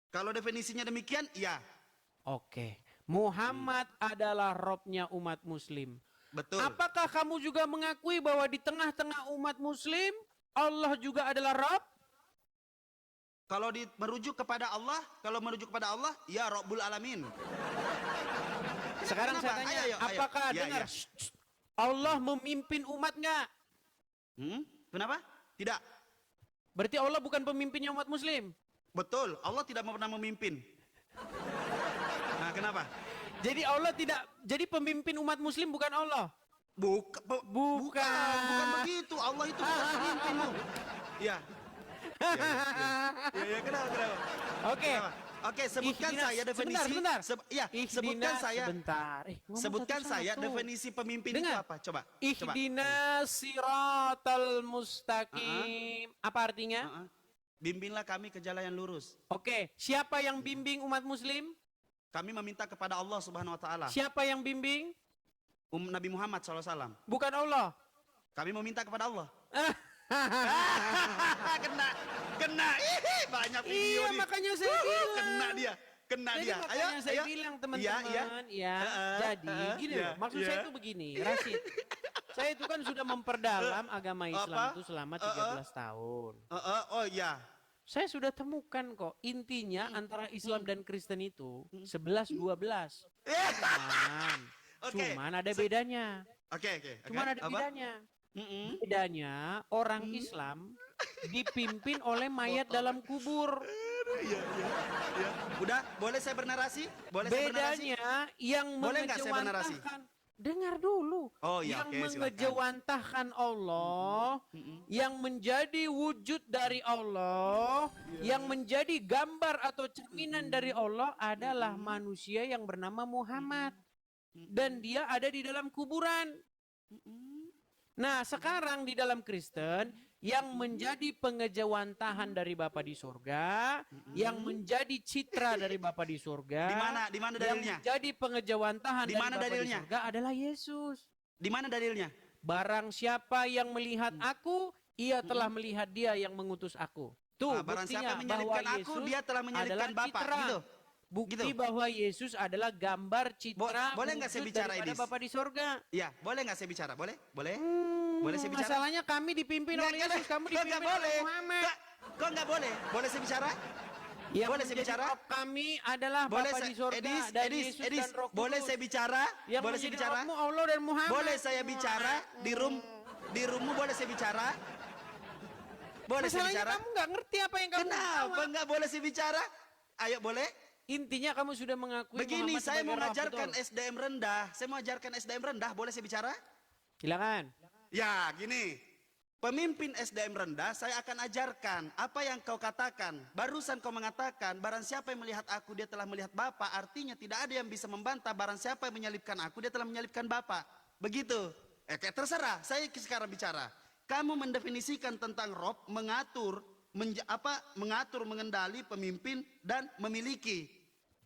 S5: Kalau definisinya demikian, iya.
S2: Oke. Muhammad adalah Robnya umat muslim.
S5: Betul.
S2: Apakah kamu juga mengakui bahwa di tengah-tengah umat muslim Allah juga adalah Rob?
S5: Kalau merujuk kepada Allah, ya Rabbul Alamin.
S2: Sekarang
S5: Kenapa?
S2: saya tanya,
S5: Ayo.
S2: apakah
S5: Iya,
S2: dengar
S5: iya.
S2: Allah memimpin umat nggak?
S5: Kenapa? Tidak.
S2: Berarti Allah bukan pemimpinnya umat muslim.
S5: Betul, Allah tidak pernah memimpin. Nah, kenapa?
S2: Jadi Allah tidak, jadi pemimpin umat muslim bukan Allah.
S5: Bukan begitu. Allah itu bukan pemimpinmu. Iya. Ya, kenapa?
S2: Oke.
S5: Kenapa? Oke, sebutkan
S2: Ihdinas-
S5: saya definisi.
S2: Sebentar.
S5: Sebutkan saya.
S2: Sebentar. Ngomong
S5: Sebutkan saya
S2: satu-satu.
S5: definisi pemimpin itu
S2: Dengar.
S5: apa? Coba.
S2: Ihdinas siratal mustaqim. Apa artinya?
S5: Bimbinglah kami ke jalan yang lurus.
S2: Oke, siapa yang bimbing umat muslim?
S5: Kami meminta kepada Allah Subhanahu wa taala.
S2: Siapa yang bimbing?
S5: Nabi Muhammad SAW.
S2: Bukan Allah.
S5: Kami meminta kepada Allah. kena. Ih, banyak video
S2: Iya,
S5: nih.
S2: makanya saya bilang.
S5: Kena dia. Kena
S2: Jadi
S5: dia.
S2: makanya saya bilang teman-teman, ya, jadi gini loh, maksud saya itu begini, Rashid. Saya itu kan sudah memperdalam agama Islam itu selama 13 tahun.
S5: Oh iya.
S2: Saya sudah temukan kok intinya antara Islam dan Kristen itu 11-12. Cuman ada bedanya.
S5: Oke.
S2: Cuman ada bedanya. Bedanya orang Islam dipimpin oleh mayat dalam kubur.
S5: Udah, boleh saya bernarasi? Boleh saya bernarasi?
S2: Bedanya yang
S5: Boleh nggak saya bernarasi?
S2: mengejawantahkan. Dengar dulu.
S5: Oh iya,
S2: Yang
S5: oke, silakan.
S2: mengejawantahkan Allah, yang menjadi wujud dari Allah, yang menjadi gambar atau cerminan dari Allah adalah manusia yang bernama Muhammad. Dan dia ada di dalam kuburan. Nah, sekarang di dalam Kristen yang menjadi pengejawantahan dari Bapa di surga, yang menjadi citra dari Bapa di surga,
S5: Di mana
S2: yang
S5: dalilnya?
S2: menjadi pengejawantahan
S5: Di
S2: dari
S5: mana
S2: Bapa di
S5: dalilnya?
S2: surga adalah Yesus.
S5: Di mana dalilnya?
S2: Barang siapa yang melihat aku, ia telah melihat dia yang mengutus aku. Tuh,
S5: Barang
S2: buktinya
S5: siapa
S2: bahwa
S5: menyalibkan aku,
S2: Yesus
S5: dia telah menyalibkan
S2: adalah
S5: Bapa.
S2: citra.
S5: Gitu.
S2: Bukti
S5: Gitu.
S2: bahwa Yesus adalah gambar citra
S5: Boleh nggak saya
S2: wujud
S5: bicara,
S2: daripada
S5: Edis?
S2: Bapa di surga.
S5: Iya, boleh nggak saya bicara? Boleh? Boleh saya bicara?
S2: Masalahnya kami dipimpin oleh Yesus, kamu
S5: Kok
S2: dipimpin
S5: nggak
S2: oleh
S5: boleh?
S2: Muhammad.
S5: Kok nggak boleh? Boleh saya bicara?
S2: Yang
S5: boleh saya
S2: menjadi
S5: bicara?
S2: Rob kami adalah
S5: Boleh
S2: Bapa
S5: saya,
S2: di surga dan Yesus
S5: Edis,
S2: dan Roh Kudus.
S5: boleh saya bicara?
S2: Yang
S5: Boleh saya
S2: menjadi
S5: bicara?
S2: Robmu Allah dan Muhammad.
S5: Boleh saya bicara di roommu boleh saya bicara? Boleh saya
S2: Masalahnya
S5: bicara?
S2: kamu nggak ngerti apa yang kamu
S5: Kenapa
S2: jawab.
S5: nggak boleh saya bicara? Ayo boleh?
S2: Intinya kamu sudah mengakui
S5: Begini,
S2: Muhammad
S5: saya
S2: sebagai
S5: mau
S2: Rob,
S5: mengajarkan
S2: betul?
S5: SDM rendah. Saya mau ajarkan SDM rendah, boleh saya bicara?
S2: Silakan.
S5: Ya, gini. Pemimpin SDM rendah, saya akan ajarkan apa yang kau katakan. Barusan kau mengatakan, barang siapa yang melihat aku, dia telah melihat Bapa. Artinya tidak ada yang bisa membantah, barang siapa yang menyalibkan aku, dia telah menyalibkan Bapa. Begitu. Kayak terserah, saya sekarang bicara. Kamu mendefinisikan tentang Rob, mengatur, mengatur, mengendali, pemimpin, dan memiliki.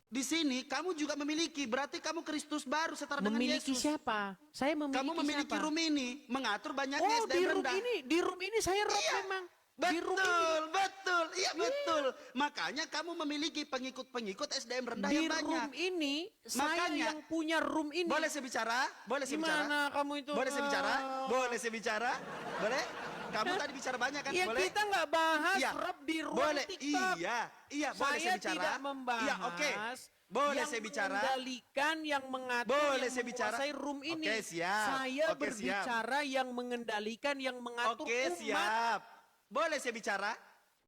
S5: Di sini kamu juga memiliki, berarti kamu Kristus baru setara dengan
S2: Memiliki
S5: Yesus.
S2: siapa? Saya memiliki
S5: Kamu memiliki
S2: siapa?
S5: room ini, mengatur banyaknya
S2: Oh,
S5: SDM
S2: di room
S5: rendah.
S2: ini, di room ini saya Rob
S5: Iya,
S2: memang. Di room ini.
S5: Betul, iya betul. Makanya kamu memiliki pengikut-pengikut SDM rendah
S2: Di
S5: yang banyak.
S2: room ini, saya
S5: Makanya-
S2: yang punya room ini.
S5: Boleh saya bicara? Boleh saya bicara?
S2: Gimana kamu itu?
S5: Boleh saya bicara? Boleh saya bicara? Boleh? Kamu tadi bicara banyak kan?
S2: Ya
S5: Boleh?
S2: kita nggak bahas
S5: Iya.
S2: Rob di ruang
S5: Boleh.
S2: TikTok.
S5: Iya, boleh saya
S2: Saya
S5: bicara?
S2: tidak membahas.
S5: Iya, oke. Boleh
S2: yang
S5: saya bicara?
S2: mengendalikan, yang mengatur,
S5: Boleh
S2: yang
S5: saya bicara?
S2: menguasai room ini.
S5: Oke, siap.
S2: Saya
S5: Oke,
S2: berbicara yang mengendalikan, yang mengatur
S5: Oke,
S2: umat.
S5: siap. Boleh saya bicara?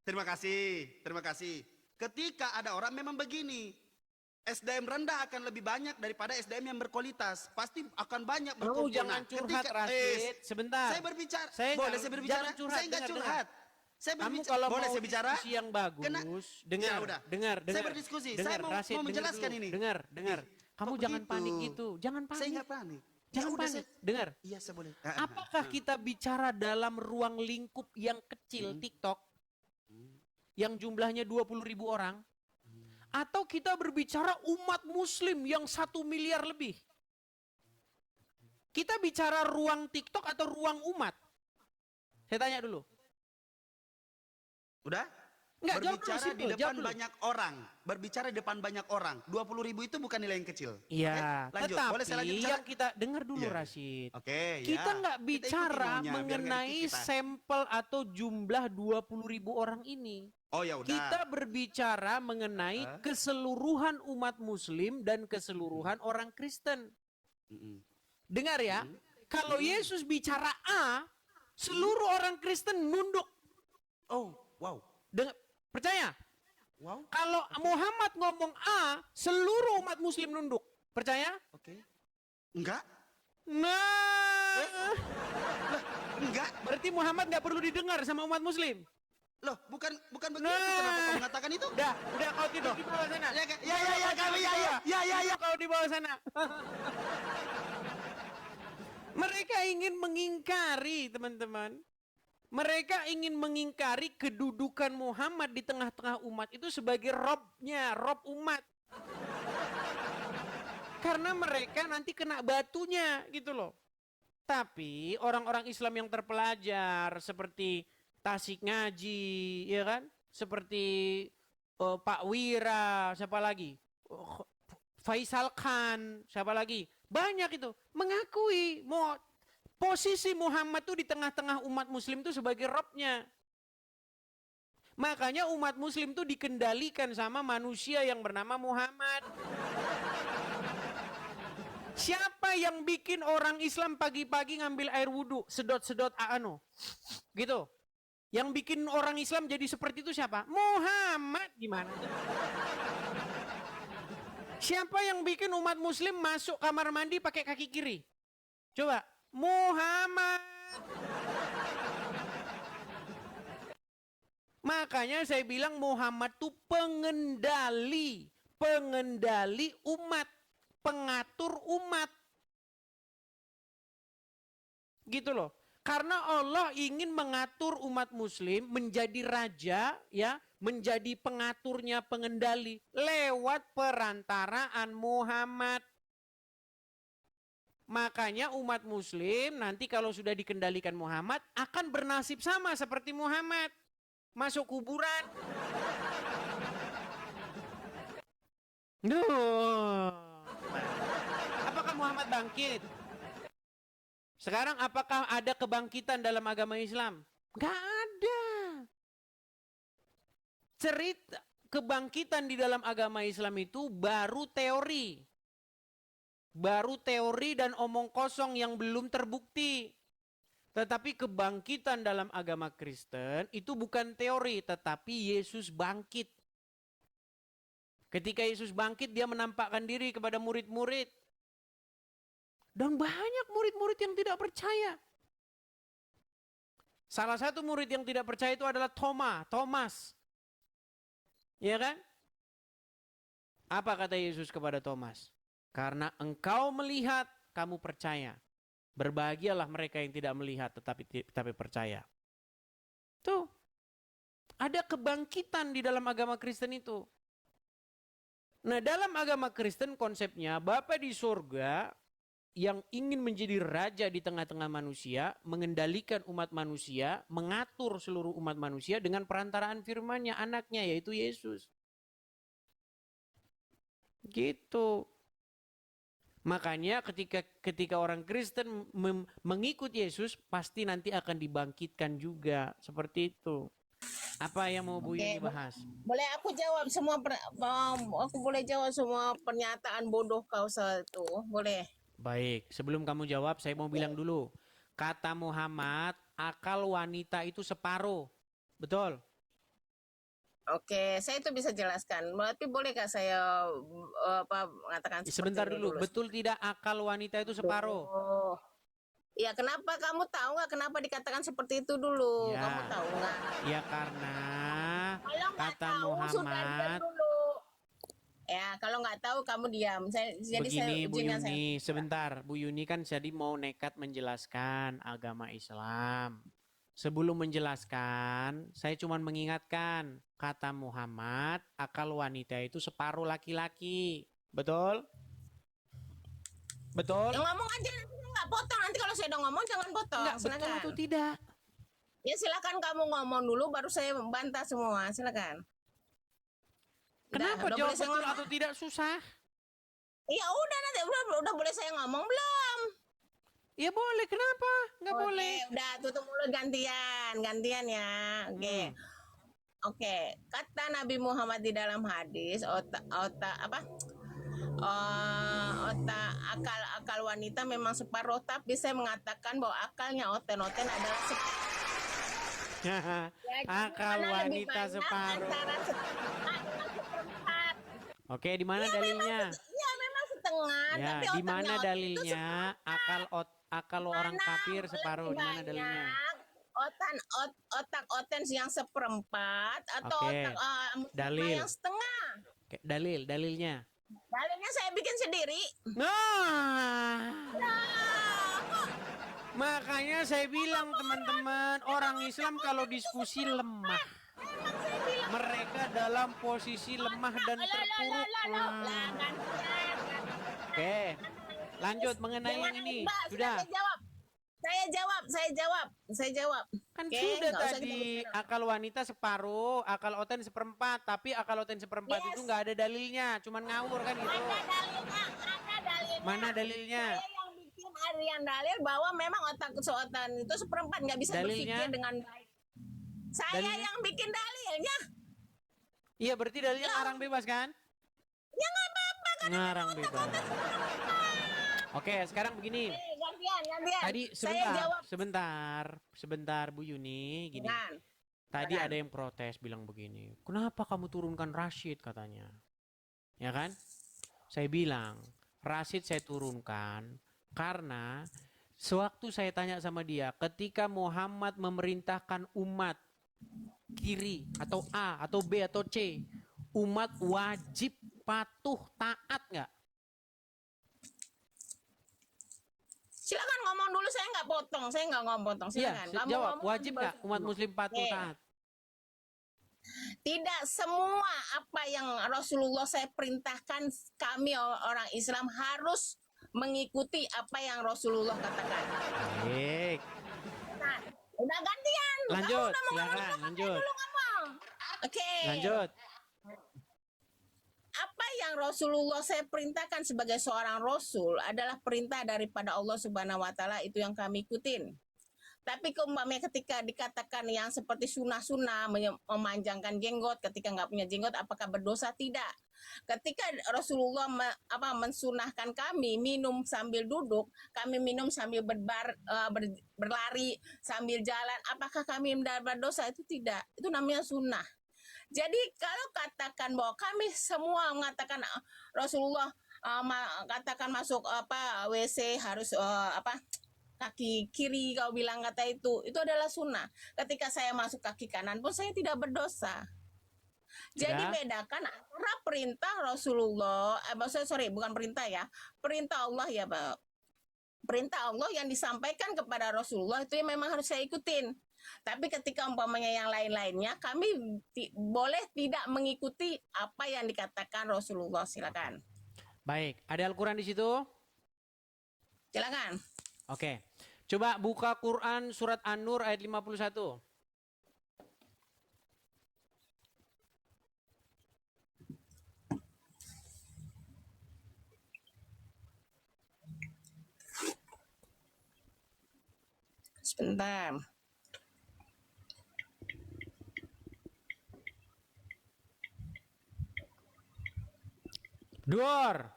S5: Terima kasih, terima kasih. Ketika ada orang memang begini, SDM rendah akan lebih banyak daripada SDM yang berkualitas. Pasti akan banyak
S2: Kamu
S5: berkumpul.
S2: jangan curhat, Rashid. Sebentar.
S5: Saya berbicara.
S2: Saya
S5: Boleh
S2: nggak-
S5: saya berbicara?
S2: jangan curhat,
S5: Saya nggak
S2: dengar,
S5: curhat. Saya
S2: Kamu
S5: berbicara.
S2: kalau
S5: Boleh
S2: mau
S5: saya bicara?
S2: diskusi yang bagus, dengar,
S5: Ya udah.
S2: dengar.
S5: Saya berdiskusi.
S2: Dengar,
S5: Saya mau
S2: Rashid, dengar
S5: menjelaskan
S2: dulu.
S5: ini.
S2: Dengar. Kamu
S5: Kok
S2: jangan
S5: begitu?
S2: panik gitu. Jangan panik.
S5: Saya nggak panik.
S2: Jangan
S5: Ya udah,
S2: panik. Dengar.
S5: Iya, saya boleh.
S2: Apakah kita bicara dalam ruang lingkup yang kecil TikTok yang jumlahnya 20.000 orang, atau kita berbicara umat muslim yang 1 miliar lebih? Kita bicara ruang TikTok atau ruang umat? Saya tanya dulu.
S5: Udah?
S2: Enggak, jawab dulu,
S5: Berbicara di
S2: simpel, jawab
S5: depan
S2: dulu.
S5: banyak orang. Berbicara di depan banyak orang. 20.000 itu bukan nilai yang kecil.
S2: Iya,
S5: Oke, lanjut.
S2: tetapi
S5: Boleh saya lanjut bicara?
S2: yang kita dengar dulu,
S5: Iya.
S2: Rashid.
S5: Oke, ya.
S2: Kita nggak
S5: Kita ikuti
S2: bicara
S5: maunya, biar nggak
S2: mengenai
S5: ikut kita.
S2: sampel atau jumlah 20.000 orang ini.
S5: Oh ya udah.
S2: Kita berbicara mengenai keseluruhan umat muslim dan keseluruhan orang Kristen.
S5: Mm-mm.
S2: Dengar ya, kalau Yesus bicara A, seluruh orang Kristen nunduk.
S5: Oh, wow.
S2: Dengar, percaya?
S5: Wow.
S2: Kalau Muhammad ngomong A, seluruh umat muslim nunduk. Percaya?
S5: Oke. Enggak?
S2: Nah,
S5: Enggak.
S2: berarti Muhammad nggak perlu didengar sama umat muslim.
S5: Loh, bukan begitu.
S2: Nah.
S5: Kenapa kau mengatakan itu?
S2: Udah kau tidur di bawah sana.
S5: Ya, kami ya.
S2: Kau di bawah sana. Mereka ingin mengingkari, teman-teman. Mereka ingin mengingkari kedudukan Muhammad di tengah-tengah umat itu sebagai Robnya, Rob umat. Karena mereka nanti kena batunya gitu loh. Tapi orang-orang Islam yang terpelajar seperti Tasik Ngaji, ya kan? Seperti Pak Wira, siapa lagi? Faisal Khan, siapa lagi? Banyak itu mengakui posisi Muhammad tuh di tengah-tengah umat muslim itu sebagai robnya. Makanya umat muslim tuh dikendalikan sama manusia yang bernama Muhammad. Siapa yang bikin orang Islam pagi-pagi ngambil air wudhu, sedot-sedot gitu. Yang bikin orang Islam jadi seperti itu siapa? Muhammad. Gimana? Siapa yang bikin umat muslim masuk kamar mandi pakai kaki kiri? Coba. Muhammad. Makanya saya bilang Muhammad tuh pengendali umat, pengatur umat. Gitu loh. Karena Allah ingin mengatur umat muslim menjadi raja, ya, menjadi pengaturnya, pengendali lewat perantaraan Muhammad. Makanya umat muslim nanti kalau sudah dikendalikan Muhammad akan bernasib sama seperti Muhammad. Masuk kuburan. Apakah Muhammad bangkit? Sekarang apakah ada kebangkitan dalam agama Islam? Gak ada. Cerita kebangkitan di dalam agama Islam itu baru teori. Baru teori dan omong kosong yang belum terbukti. Tetapi kebangkitan dalam agama Kristen itu bukan teori, tetapi Yesus bangkit. Ketika Yesus bangkit, dia menampakkan diri kepada murid-murid. Dan banyak murid-murid yang tidak percaya. Salah satu murid yang tidak percaya itu adalah Thomas. Ya kan? Apa kata Yesus kepada Thomas? Karena engkau melihat, kamu percaya. Berbahagialah mereka yang tidak melihat tetapi percaya. Tuh. Ada kebangkitan di dalam agama Kristen itu. Nah, dalam agama Kristen konsepnya Bapa di surga yang ingin menjadi raja di tengah-tengah manusia, mengendalikan umat manusia, mengatur seluruh umat manusia dengan perantaraan firman-Nya, anaknya yaitu Yesus. Gitu. Makanya ketika orang Kristen mengikut Yesus, pasti nanti akan dibangkitkan juga. Seperti itu. Apa yang mau Bu Yuni bahas?
S6: Boleh aku jawab semua aku boleh jawab semua pernyataan bodoh kau satu. Boleh.
S2: Baik, sebelum kamu jawab, saya mau bilang dulu. Kata Muhammad, akal wanita itu separuh. Betul?
S6: Oke, saya itu bisa jelaskan. Berarti bolehkah saya mengatakan
S2: Sebentar
S6: seperti ini
S2: dulu, betul tidak akal wanita itu separuh?
S6: Oh. Ya, kenapa kamu tahu nggak kenapa dikatakan seperti itu dulu?
S2: Ya.
S6: Kamu tahu nggak?
S2: Ya karena
S6: Kalau nggak
S2: kata
S6: tahu, sudah
S2: Muhammad.
S6: dulu. Ya, kalau nggak tahu kamu diam.
S2: Begini Bu
S6: izinkan
S2: Yuni, sebentar. Bu Yuni kan jadi mau nekat menjelaskan agama Islam. Sebelum menjelaskan, saya cuma mengingatkan. Kata Muhammad, akal wanita itu separuh laki-laki. Betul? Betul?
S6: Ya, ngomong aja, nggak potong. Nanti kalau saya udah ngomong jangan potong.
S2: Enggak, betul
S6: Silakan.
S2: atau tidak?
S6: Ya silakan kamu ngomong dulu, baru saya membantah semua. Silakan.
S2: Kenapa
S6: udah
S2: jawab
S6: boleh saya
S2: betul
S6: ngomong?
S2: atau tidak susah?
S6: Ya udah nanti udah boleh saya ngomong belum?
S2: Ya boleh, kenapa? Nggak
S6: Oke,
S2: boleh.
S6: udah tutup mulut gantian ya. Oke. Oke, kata Nabi Muhammad di dalam hadis akal wanita memang separuh, tapi saya mengatakan bahwa akalnya oten-oten adalah
S2: Akal wanita separuh. Oke, di mana dalilnya?
S6: Ya memang setengah,
S2: Ya,
S6: tapi
S2: di mana
S6: otaknya
S2: dalilnya akal orang kafir separuh? Di mana dalilnya?
S6: Otak oten yang seperempat atau
S2: Oke.
S6: otak
S2: Dalil.
S6: yang setengah.
S2: Oke, dalilnya.
S6: Dalilnya saya bikin sendiri.
S2: Nah, makanya saya bilang teman-teman, orang Islam kalau diskusi lemah. Mereka dalam posisi lemah dan terpuruk. Oke, lanjut mengenai yang ini. Sudah.
S6: Saya jawab.
S2: Kan
S6: Oke,
S2: sudah
S6: nggak usah kita
S2: tadi
S6: bicara.
S2: akal wanita separuh, akal oten seperempat. Tapi akal oten seperempat
S6: Yes.
S2: itu nggak ada dalilnya, cuman ngawur kan gitu.
S6: Ada dalilnya, ada dalilnya.
S2: Mana dalilnya?
S6: Saya yang bikin Arian dalil bahwa memang otak keseotan itu seperempat nggak bisa
S2: Dalilnya?
S6: berpikir dengan baik. Saya
S2: Dalilnya?
S6: yang bikin dalilnya.
S2: Iya berarti dalilnya ngarang bebas kan?
S6: Ya nggak apa-apa kan.
S2: Ngarang bebas. Oke, sekarang begini.
S6: Gantian.
S2: Tadi
S6: Saya jawab.
S2: sebentar Bu Yuni, gini.
S6: Jangan.
S2: Tadi
S6: Silakan.
S2: ada yang protes bilang begini, kenapa kamu turunkan Rashid katanya, ya kan? Saya bilang Rashid saya turunkan karena sewaktu saya tanya sama dia, ketika Muhammad memerintahkan umat kiri atau A atau B atau C, umat wajib patuh taat nggak?
S6: Silakan ngomong dulu, saya nggak potong, saya nggak ngomong potong.
S2: Iya,
S6: Silakan. Kamu
S2: jawab.
S6: ngomong,
S2: Wajib
S6: nanti
S2: nggak
S6: baru
S2: umat
S6: saya
S2: Muslim patuh
S6: Oke.
S2: taat?
S6: Tidak semua apa yang Rasulullah saya perintahkan, kami orang Islam harus mengikuti apa yang Rasulullah katakan.
S2: Baik.
S6: Nah, udah gantian.
S2: Lanjut,
S6: Kamu udah mau ngomong,
S2: silakan, lanjut.
S6: dulu ngomong. Oke.
S2: Lanjut.
S6: Apa yang Rasulullah saya perintahkan sebagai seorang Rasul adalah perintah daripada Allah Subhanahu Wa Taala, itu yang kami ikutin. Tapi keumpamanya ketika dikatakan yang seperti sunnah-sunnah, memanjangkan jenggot, ketika nggak punya jenggot, apakah berdosa? Tidak. Ketika Rasulullah mensunahkan kami minum sambil duduk, kami minum sambil berlari, sambil jalan, apakah kami berdosa? Itu tidak. Itu namanya sunnah. Jadi kalau katakan bahwa kami semua mengatakan Rasulullah katakan masuk WC harus kaki kiri, kau bilang kata itu adalah sunnah. Ketika saya masuk kaki kanan pun saya tidak berdosa. Jadi
S2: Ya.
S6: bedakan antara perintah Rasulullah, bukan perintah ya, perintah Allah ya Pak. Perintah Allah yang disampaikan kepada Rasulullah itu yang memang harus saya ikutin. Tapi ketika umpamanya yang lain-lainnya, kami boleh tidak mengikuti apa yang dikatakan Rasulullah. Silakan.
S2: Baik, ada Al-Quran di situ?
S6: Silakan.
S2: Oke. Coba buka Quran surat An-Nur ayat 51.
S6: Sebentar.
S2: Dor.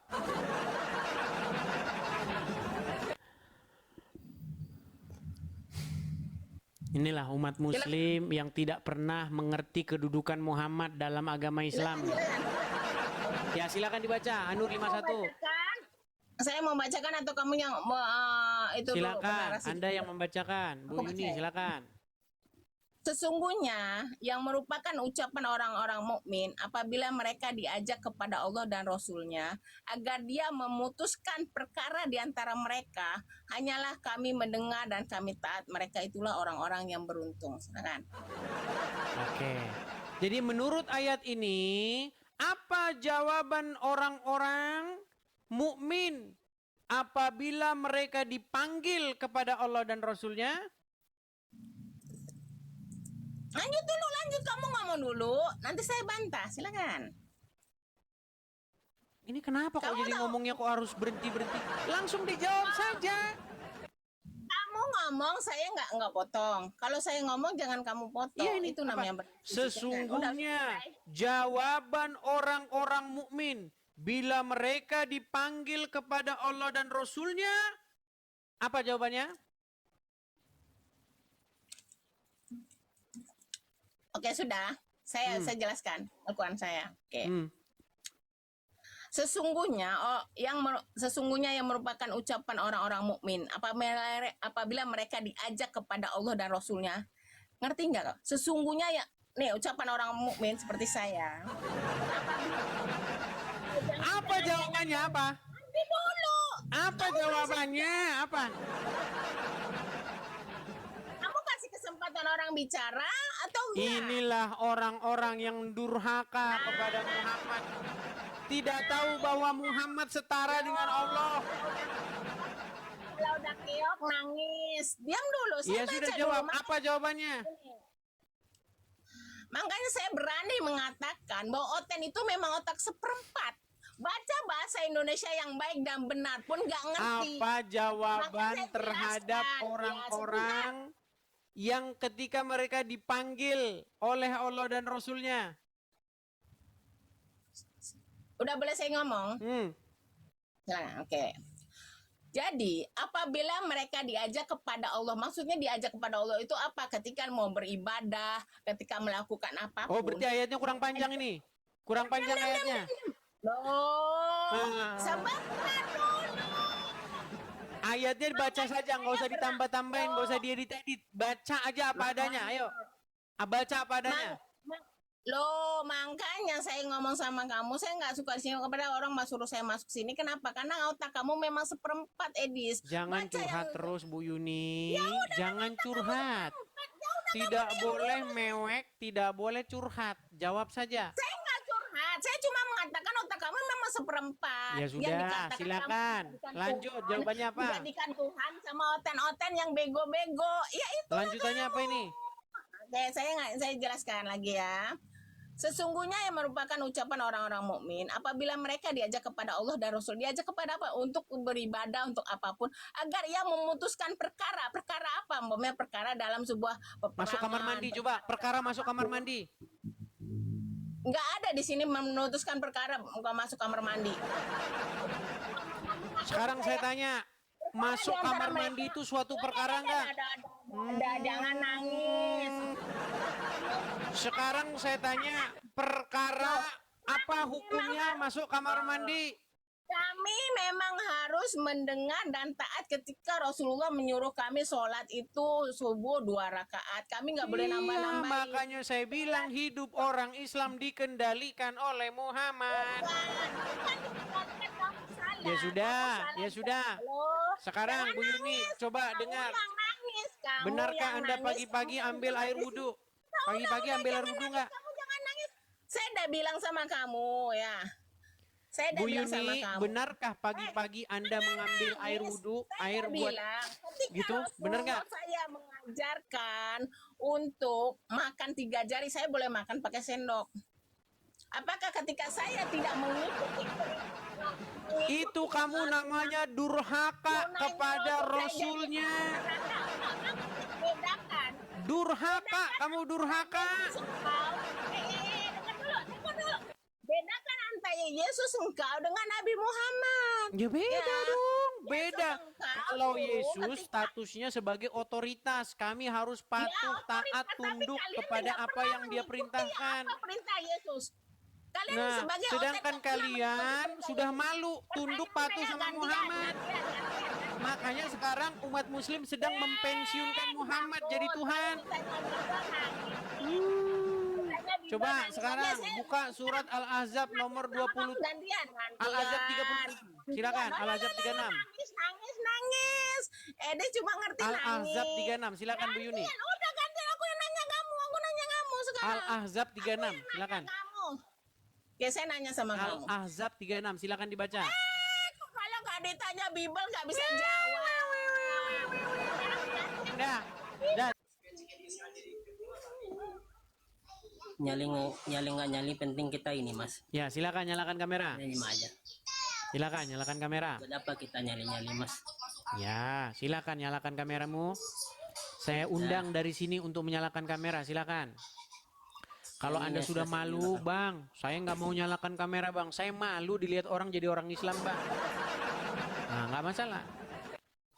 S2: Inilah umat muslim yang tidak pernah mengerti kedudukan Muhammad dalam agama Islam. Ya silakan dibaca An-Nur 51.
S6: Saya mau bacakan atau kamu yang itu dulu,
S2: Silakan,
S6: penarasi
S2: Anda
S6: dulu?
S2: yang membacakan. Bu
S6: Aku
S2: Yuni
S6: baca.
S2: silakan.
S6: Sesungguhnya yang merupakan ucapan orang-orang mukmin apabila mereka diajak kepada Allah dan Rasul-Nya agar dia memutuskan perkara di antara mereka, hanyalah kami mendengar dan kami taat. Mereka itulah orang-orang yang beruntung. Silakan.
S2: Oke. Jadi menurut ayat ini, apa jawaban orang-orang mukmin apabila mereka dipanggil kepada Allah dan Rasul-Nya?
S6: Lanjut, kamu ngomong dulu, nanti saya bantah. Silakan.
S2: Ini kenapa kok
S6: Kamu
S2: jadi
S6: tahu-
S2: ngomongnya kok harus berhenti-berhenti? Langsung dijawab saja.
S6: Kamu ngomong, saya nggak potong. Kalau saya ngomong jangan kamu potong.
S2: Iya, ini
S6: itu
S2: apa?
S6: namanya berdiskusi.
S2: Sesungguhnya
S6: Udah selesai.
S2: jawaban orang-orang mukmin bila mereka dipanggil kepada Allah dan Rasul-Nya, apa jawabannya?
S6: Oke, sudah. Saya jelaskan Al-Quran saya. Oke. Sesungguhnya sesungguhnya yang merupakan ucapan orang-orang mukmin apabila mereka diajak kepada Allah dan Rasul-Nya. Ngerti nggak kok? Sesungguhnya ya, nih ucapan orang mukmin seperti saya.
S2: Apa jawabannya apa?
S6: Nanti dulu.
S2: Apa jawabannya? Apa?
S6: Kamu kasih kesempatan orang bicara atau enggak?
S2: Inilah orang-orang yang durhaka kepada Muhammad. Tidak tahu bahwa Muhammad setara dengan Allah.
S6: Kalau udah keok nangis. nangis. Diam dulu. Saya
S2: Iya
S6: baca
S2: sudah
S6: dulu.
S2: jawab. Apa jawabannya?
S6: Makanya saya berani mengatakan bahwa Oten itu memang otak seperempat. Baca bahasa Indonesia yang baik dan benar pun nggak ngerti.
S2: Apa jawaban
S6: Makanya saya
S2: terhadap
S6: jelaskan.
S2: orang-orang yang ketika mereka dipanggil oleh Allah dan Rasulnya?
S6: Udah boleh saya ngomong? Nah, oke. Jadi, apabila mereka diajak kepada Allah, maksudnya diajak kepada Allah itu apa? Ketika mau beribadah, ketika melakukan apapun.
S2: Oh, berarti ayatnya kurang panjang ini. Kurang panjang ayatnya.
S6: Loh,
S2: Ah.
S6: sebentar dulu.
S2: Ayatnya dibaca saja, nggak usah ditambah-tambahin, nggak usah diedit-edit. Baca aja apa adanya, ayo. Baca apa adanya.
S6: Loh, makanya saya ngomong sama kamu, saya nggak suka sini kepada orang suruh saya masuk sini. Kenapa? Karena otak kamu memang seperempat, Edis.
S2: Jangan
S6: Baca
S2: curhat
S6: yang-
S2: terus, Bu Yuni. Jangan curhat. Tidak boleh mewek, tidak boleh curhat. Jawab saja.
S6: Saya nggak curhat, saya cuma mengatakan otak kamu memang seperempat.
S2: Ya
S6: Yang
S2: sudah,
S6: dikatakan
S2: silakan.
S6: kamu dijadikan
S2: Lanjut,
S6: Tuhan,
S2: jawabannya apa?
S6: Dijadikan Tuhan sama oten-oten yang bego-bego. Ya itu.
S2: Lanjutannya apa ini?
S6: Oke, saya jelaskan lagi ya. Sesungguhnya yang merupakan ucapan orang-orang mukmin apabila mereka diajak kepada Allah dan Rasul, diajak kepada apa? Untuk beribadah, untuk apapun, agar ia memutuskan perkara. Perkara apa? Umpamanya perkara dalam sebuah peperangan.
S2: Masuk kamar mandi, coba. Perkara masuk kamar mandi.
S6: Nggak ada di sini memutuskan perkara bukan masuk kamar mandi.
S2: Sekarang saya tanya, masuk kamar mandi itu suatu perkara enggak?
S6: Ada, jangan nangis.
S2: Sekarang saya tanya, perkara apa hukumnya masuk kamar mandi?
S6: Kami memang harus mendengar dan taat ketika Rasulullah menyuruh kami sholat itu subuh 2 rakaat. Kami nggak boleh
S2: Iya,
S6: nambah-nambahin.
S2: makanya saya bilang hidup orang Islam dikendalikan oleh Muhammad. Ya sudah, ya sudah. Sekarang Bu Yuni, coba dengar. Benarkah Anda pagi-pagi ambil air wudhu? Pagi-pagi ambil air wudhu nggak?
S6: Kamu jangan nangis. Saya udah bilang sama kamu ya. Saya udah
S2: Bu
S6: bilang sama
S2: Yuni,
S6: kamu.
S2: benarkah pagi-pagi Anda mengambil air wudhu, air buat gitu? Bener nggak?
S6: Saya mengajarkan untuk makan 3 jari, saya boleh makan pakai sendok. Apakah ketika saya tidak mengikuti
S2: Itu kamu namanya durhaka kepada Rasulnya.
S6: bedakan
S2: Durhaka, kamu durhaka.
S6: dengar dulu. Bedakan antara Yesus engkau dengan Nabi Muhammad.
S2: Ya beda
S6: Ya.
S2: dong, beda.
S6: engkau
S2: Kalau
S6: tuh
S2: Yesus
S6: ketika-
S2: statusnya sebagai otoritas, kami harus patuh,
S6: otoritas,
S2: taat,
S6: tapi
S2: tunduk
S6: kalian
S2: kepada
S6: tidak
S2: apa
S6: pernah
S2: yang dia
S6: mengikuti
S2: perintahkan.
S6: apa perintah Yesus. Kalian
S2: Nah,
S6: sebagai
S2: sedangkan
S6: otoritas
S2: kalian
S6: tidak
S2: sudah
S6: mengikuti
S2: malu, tunduk patuh sama
S6: gantian,
S2: Muhammad.
S6: gantian.
S2: Makanya sekarang umat muslim sedang mempensiunkan Muhammad jadi Tuhan. Coba sekarang buka surat Al-Ahzab nomor 20. Al-Ahzab 36. Silakan, Al-Ahzab 36.
S6: Nangis. Dia cuma ngerti nangis.
S2: Al-Ahzab 36. Silakan Bu Yuni.
S6: Gantian, udah gantian aku yang nanya kamu sekarang.
S2: Al-Ahzab 36. Silakan.
S6: Kamu. Oke, saya nanya sama kamu.
S2: Al-Ahzab 36. Silakan dibaca.
S6: Kalau nggak ditanya Bible nggak bisa jawab.
S2: Dah. Dah.
S7: Nyali nggak nyali penting kita ini mas,
S2: Ya, silakan nyalakan kamera.
S7: ini mah aja.
S2: Silakan nyalakan kamera.
S7: Buat apa kita nyali mas?
S2: Ya, silakan nyalakan kameramu. Saya undang dari sini untuk menyalakan kamera. Silakan. Kalau Anda sudah malu, Bang, saya nggak mau nyalakan kamera, Bang. Saya malu dilihat orang jadi orang Islam, Bang. Nah, nggak masalah.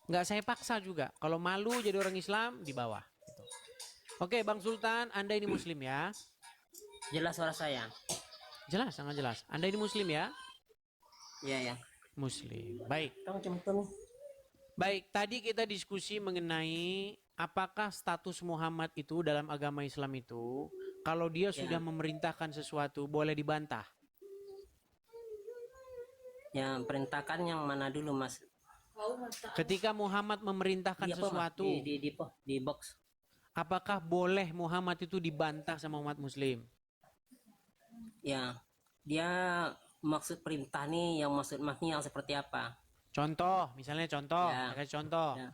S2: Nggak saya paksa juga. Kalau malu jadi orang Islam, di bawah. Gitu. Oke, Bang Sultan, Anda ini Muslim ya?
S7: Jelas suara saya?
S2: Jelas, sangat jelas. Anda ini Muslim ya?
S7: Iya ya.
S2: Muslim. Baik.
S7: Kamu cuma
S2: Baik, tadi kita diskusi mengenai apakah status Muhammad itu dalam agama Islam itu kalau dia sudah memerintahkan sesuatu boleh dibantah.
S7: yang perintahkan yang mana dulu mas?
S2: Ketika Muhammad memerintahkan
S7: Di apa, Mas?
S2: sesuatu,
S7: di box.
S2: apakah boleh Muhammad itu dibantah sama umat Muslim?
S7: Ya, dia maksud perintah nih, yang maksud maknya yang seperti apa?
S2: Contoh, misalnya contoh,
S7: Ya.
S2: saya kasih contoh.
S7: Ya.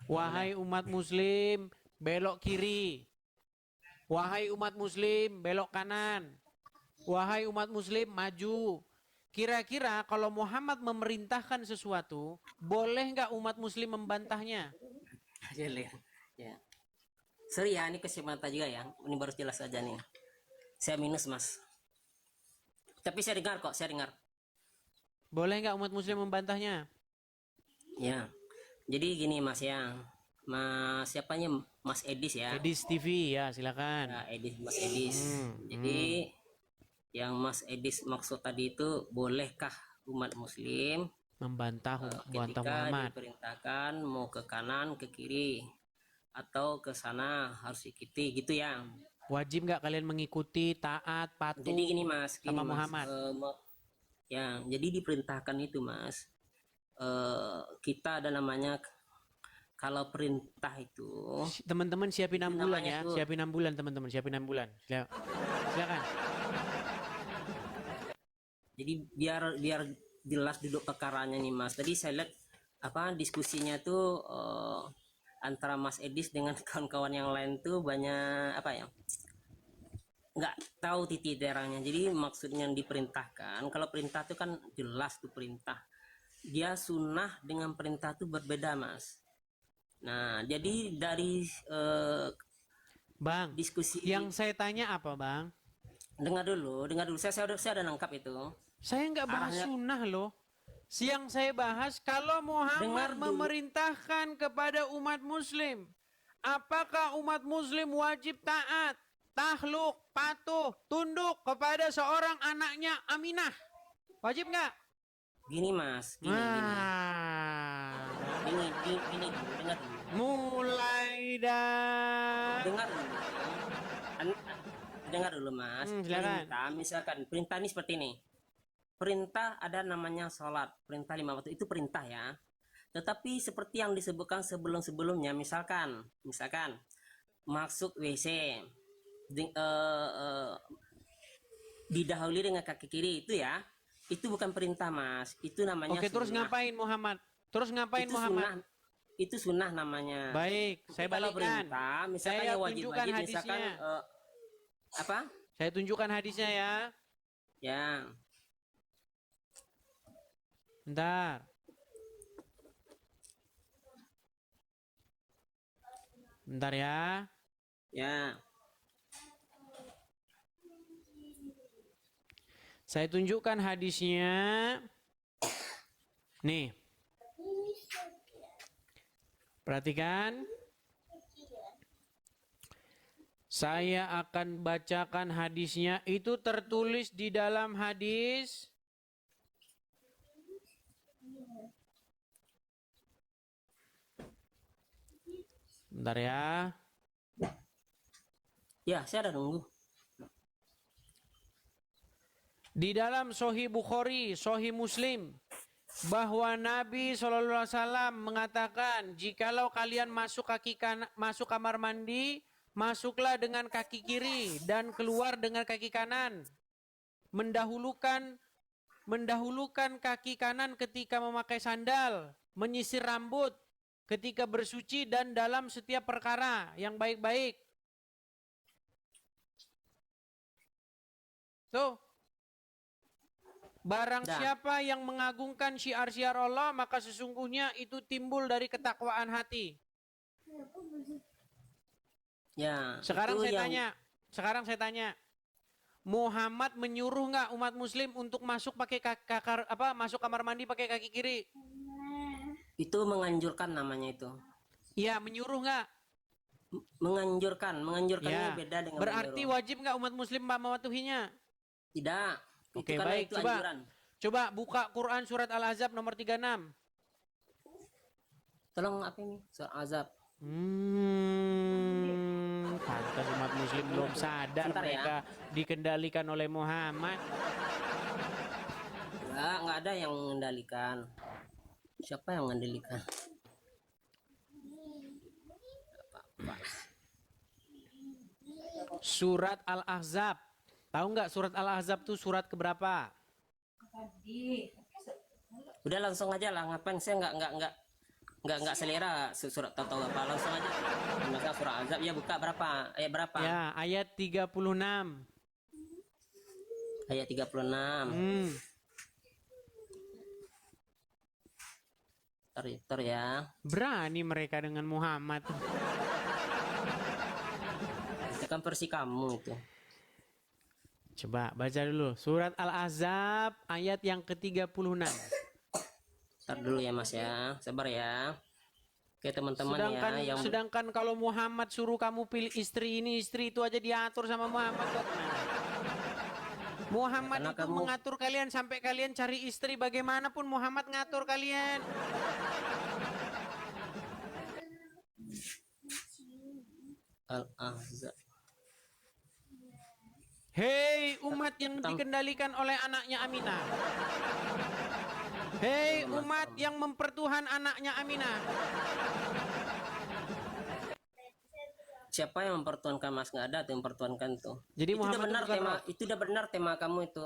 S2: Wahai umat muslim, belok kiri. Wahai umat muslim, belok kanan. Wahai umat muslim, maju. Kira-kira kalau Muhammad memerintahkan sesuatu, boleh nggak umat muslim membantahnya?
S7: Jelek. Ya. Sorry ya, ini kasih mata juga ya. Ini baru jelas aja nih. Saya minus, Mas. Tapi saya dengar kok, saya dengar.
S2: Boleh nggak umat muslim membantahnya?
S7: Ya. Jadi gini Mas ya. Mas siapanya? Mas Edis ya.
S2: Edis TV ya, silakan.
S7: Ya, Edis, Mas Edis. Jadi yang Mas Edis maksud tadi itu, bolehkah umat muslim
S2: Membantah
S7: ketika
S2: Muhammad.
S7: diperintahkan mau ke kanan, ke kiri, atau ke sana harus ikuti gitu ya.
S2: Wajib nggak kalian mengikuti, taat, patuh
S7: Jadi gini Mas,
S2: sama
S7: Mas,
S2: Muhammad?
S7: ya, jadi diperintahkan itu Mas. Kita ada namanya, kalau perintah itu
S2: Teman-teman siapin
S7: Itu
S2: ambulan
S7: namanya
S2: ya,
S7: tuh-
S2: siapin ambulan teman-teman, siapin ambulan. Silakan.
S7: jadi biar jelas duduk perkaranya nih Mas. Tadi saya lihat diskusinya tuh antara Mas Edis dengan kawan-kawan yang lain tuh banyak nggak tahu titik terangnya. Jadi maksudnya yang diperintahkan, kalau perintah itu kan jelas tuh perintah. Dia sunnah dengan perintah itu berbeda Mas. Nah jadi dari
S2: Bang,
S7: diskusi
S2: yang saya tanya apa Bang?
S7: dengar dulu saya ada nangkap itu.
S2: Saya nggak bahas
S7: Arahnya-
S2: sunnah loh. Yang saya bahas kalau Muhammad
S7: Dengar dulu.
S2: memerintahkan kepada umat muslim, apakah umat muslim wajib taat, takluk, patuh, tunduk kepada seorang anaknya Aminah? Wajib nggak?
S7: Gini Mas, gini,
S2: Nah,
S7: dengar dulu.
S2: mulai dah.
S7: Dengar dulu Mas.
S2: Silakan.
S7: Perintah ini seperti ini. Perintah ada namanya sholat, perintah 5 waktu itu perintah ya. Tetapi seperti yang disebutkan sebelum-sebelumnya, misalkan masuk WC, didahului dengan kaki kiri itu ya, itu bukan perintah Mas, itu namanya
S2: Oke, terus
S7: sunnah.
S2: ngapain Muhammad? Terus ngapain
S7: Itu
S2: Muhammad?
S7: sunnah, itu sunnah namanya.
S2: Baik, saya
S7: Kalau
S2: balikan.
S7: perintah, misalkan
S2: Saya
S7: yang
S2: tunjukkan
S7: wajib misalkan
S2: hadisnya.
S7: apa?
S2: Saya tunjukkan hadisnya ya.
S7: Ya,
S2: Bentar. Bentar ya.
S7: ya.
S2: Saya tunjukkan hadisnya. Nih. Perhatikan. Saya akan bacakan hadisnya. Itu tertulis di dalam hadis. Bentar ya.
S7: Ya, saya ada nunggu.
S2: Di dalam Sahih Bukhari, Sahih Muslim, bahwa Nabi SAW mengatakan, jikalau kalian masuk kamar mandi, masuklah dengan kaki kiri dan keluar dengan kaki kanan. Mendahulukan kaki kanan ketika memakai sandal, menyisir rambut ketika bersuci dan dalam setiap perkara yang baik-baik. Tuh. Barang
S7: Dah.
S2: siapa yang mengagungkan syiar-syiar Allah, maka sesungguhnya itu timbul dari ketakwaan hati.
S7: Ya.
S2: Sekarang
S7: itu
S2: saya tanya, Muhammad menyuruh nggak umat Muslim untuk masuk pakai masuk kamar mandi pakai kaki kiri?
S7: Itu menganjurkan namanya itu.
S2: Iya, menyuruh nggak?
S7: Menganjurkannya
S2: Ya.
S7: beda dengan
S2: Berarti
S7: menyuruh.
S2: wajib nggak umat Muslim mematuhinya?
S7: Tidak.
S2: Oke,
S7: Itu kan
S2: baik,
S7: itu
S2: coba.
S7: anjuran.
S2: Coba buka Quran surat Al-Ahzab nomor 36.
S7: Tolong apa ini? Surat azab.
S2: Pantas umat Muslim belum sadar
S7: Bentar ya.
S2: mereka dikendalikan oleh Muhammad.
S7: Enggak ada yang mengendalikan. Siapa yang mengendalikan?
S2: Surat Al-Ahzab. Tahu nggak surat Al-Ahzab tuh surat keberapa?
S7: Udah langsung aja lah, ngapain saya enggak nggak selera surat tahu apa langsung aja. Maka surah Azab ya buka berapa? Ayat berapa?
S2: Ya, ayat 36.
S7: Ayat 36. Tar ya.
S2: Berani mereka dengan Muhammad.
S7: Itu kan versi kamu itu.
S2: Coba baca dulu. Surat Al-Ahzab ayat yang ke-36.
S7: Tar dulu ya Mas ya. Sabar ya. Oke teman-teman ya. Yang
S2: Sedangkan kalau Muhammad suruh kamu pilih istri ini, istri itu aja diatur sama Muhammad kok. Muhammad
S7: Karena
S2: itu mengatur kalian sampai kalian cari istri bagaimanapun Muhammad ngatur kalian.
S7: Al-Ahzab.
S2: Hei umat yang dikendalikan oleh anaknya Aminah. Hei umat yang mempertuhan anaknya Aminah.
S7: Siapa yang mempertuankan Mas? Nggak ada tuh yang mempertuankan tuh.
S2: Jadi
S7: Itu udah
S2: Muhammad
S7: benar
S2: itu bukan
S7: tema.
S2: Rob.
S7: Itu udah benar tema kamu itu.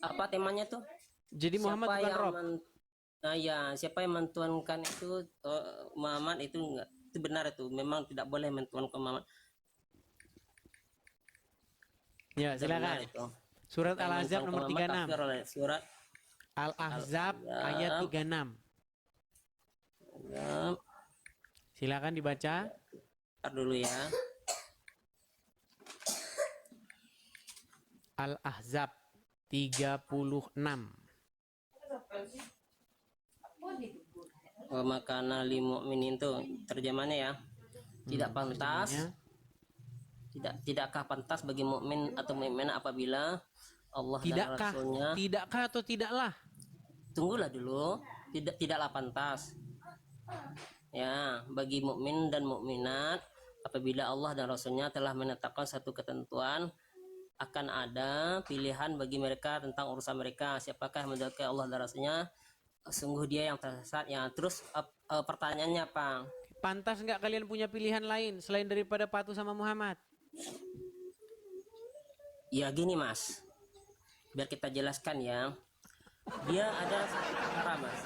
S7: Apa temanya tuh?
S2: Jadi Muhammad bukan Rob.
S7: Nah ya, siapa yang mentuankan itu Muhammad itu enggak, itu benar itu. Memang tidak boleh mentuankan Muhammad.
S2: Ya,
S7: Itu benar
S2: silakan.
S7: itu.
S2: Surat
S7: Yang
S2: Al-Ahzab
S7: mentuankan
S2: nomor
S7: Muhammad
S2: 36.
S7: kafir oleh surat
S2: Al-Ahzab
S7: Al-Ahzab.
S2: ayat 36.
S7: ya,
S2: Silakan dibaca.
S7: Ntar dulu ya.
S2: Al-Ahzab 36.
S7: Makana li mu'minin tuh terjemahannya ya. Tidak pantas. Tidakkah pantas bagi mukmin atau mukminah apabila Allah dan Rasulnya
S2: Tidakkah atau tidaklah?
S7: tunggulah dulu, tidaklah pantas ya bagi mukmin dan mukminat apabila Allah dan Rasulnya telah menetapkan satu ketentuan akan ada pilihan bagi mereka tentang urusan mereka, siapakah yang mendekati Allah dan Rasulnya, sungguh dia yang tersesat. Ya terus pertanyaannya apa?
S2: Pantas nggak kalian punya pilihan lain selain daripada patuh sama Muhammad?
S7: Ya gini Mas, biar kita jelaskan ya, dia ada satu cara Mas.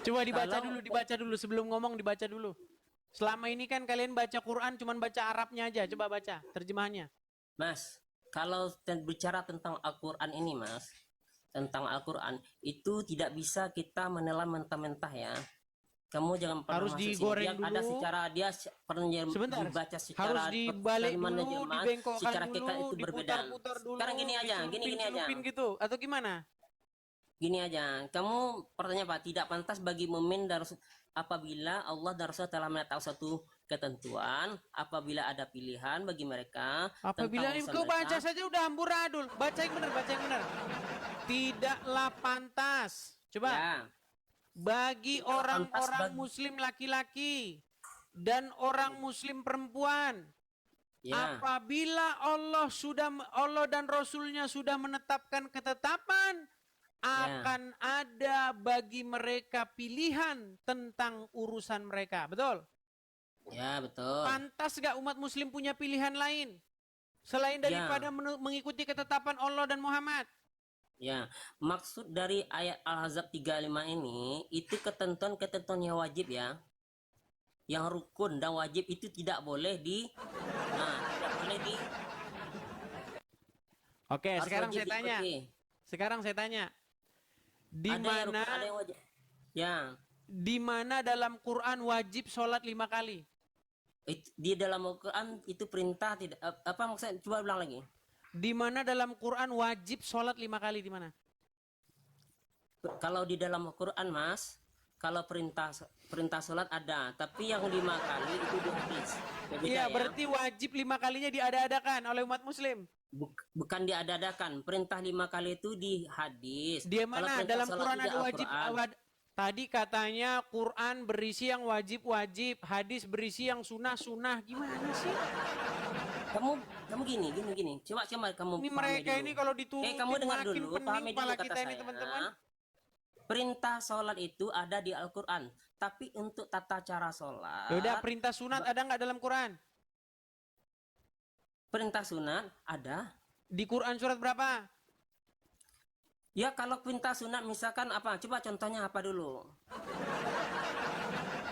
S2: Coba dibaca dulu sebelum ngomong, dibaca dulu. Selama ini kan kalian baca Quran cuman baca Arabnya aja, coba baca terjemahannya.
S7: Mas, kalau bicara tentang Al-Quran ini Mas, tentang Al-Quran itu tidak bisa kita menelan mentah-mentah ya. Kamu jangan pernah
S2: Harus
S7: masuk sini.
S2: digoreng
S7: Dia ada
S2: dulu.
S7: secara dia pernah
S2: Sebentar,
S7: dibaca secara
S2: harus dibalik
S7: terjemahan
S2: dulu,
S7: Jerman,
S2: dibengkokkan
S7: secara kita
S2: dulu,
S7: itu berbeda.
S2: diputar-putar dulu,
S7: Sekarang gini aja, gini aja.
S2: dicelupin gitu, atau gimana?
S7: Gini aja, kamu pertanyaan apa? Tidak pantas bagi mukmin dan Rasul apabila Allah dan Rasul telah menetapkan suatu ketentuan, apabila ada pilihan bagi mereka.
S2: Apabila
S7: tentang urusan
S2: kau baca
S7: mereka.
S2: saja udah amburadul, baca yang benar. Tidaklah pantas. Coba.
S7: Ya.
S2: Bagi
S7: Tidaklah
S2: orang-orang
S7: pantas bagi-
S2: muslim laki-laki dan orang muslim perempuan,
S7: Ya.
S2: apabila Allah dan Rasulnya sudah menetapkan ketetapan, akan ada bagi mereka pilihan tentang urusan mereka. Betul?
S7: Ya, betul.
S2: Pantas gak umat muslim punya pilihan lain selain daripada mengikuti ketetapan Allah dan Muhammad?
S7: Ya, maksud dari ayat Al-Ahzab 35 ini itu ketentuan yang wajib ya. Yang rukun dan wajib itu tidak boleh tidak boleh
S2: Oke,
S7: harus
S2: sekarang
S7: wajib
S2: saya tanya.
S7: diikuti.
S2: Sekarang saya tanya. Di
S7: Ada yang
S2: mana
S7: rukun, ada yang wajib. Ya,
S2: di mana dalam Quran wajib sholat 5 kali?
S7: di dalam Al-Quran itu perintah tidak apa maksudnya, coba ulang lagi.
S2: Di mana dalam Quran wajib sholat 5 kali, di mana?
S7: Kalau di dalam Al-Quran Mas, kalau perintah sholat ada, tapi yang 5 kali itu di hadis. Berbeda
S2: Iya,
S7: ya.
S2: berarti wajib 5 kalinya diada-adakan oleh umat muslim.
S7: Bukan diada-adakan, perintah 5 kali itu di hadis.
S2: Di
S7: Kalau
S2: mana
S7: perintah
S2: dalam
S7: sholat
S2: Quran
S7: itu di
S2: ada wajib?
S7: Al-Quran.
S2: Tadi katanya Quran berisi yang wajib-wajib, hadis berisi yang sunnah-sunnah. Gimana sih?
S7: Kamu gini. Coba kamu
S2: Ini
S7: pahami
S2: mereka
S7: dulu.
S2: ini kalau diturutin
S7: kamu dengar
S2: makin
S7: dulu,
S2: pening
S7: pahami
S2: kepala
S7: dulu kata
S2: kita ini,
S7: saya.
S2: teman-teman.
S7: Perintah sholat itu ada di Al-Quran, tapi untuk tata cara sholat.
S2: Yaudah, perintah sunat ada nggak dalam Quran?
S7: Perintah sunat ada.
S2: Di Quran surat berapa?
S7: Ya kalau perintah sunat misalkan apa? Coba contohnya apa dulu?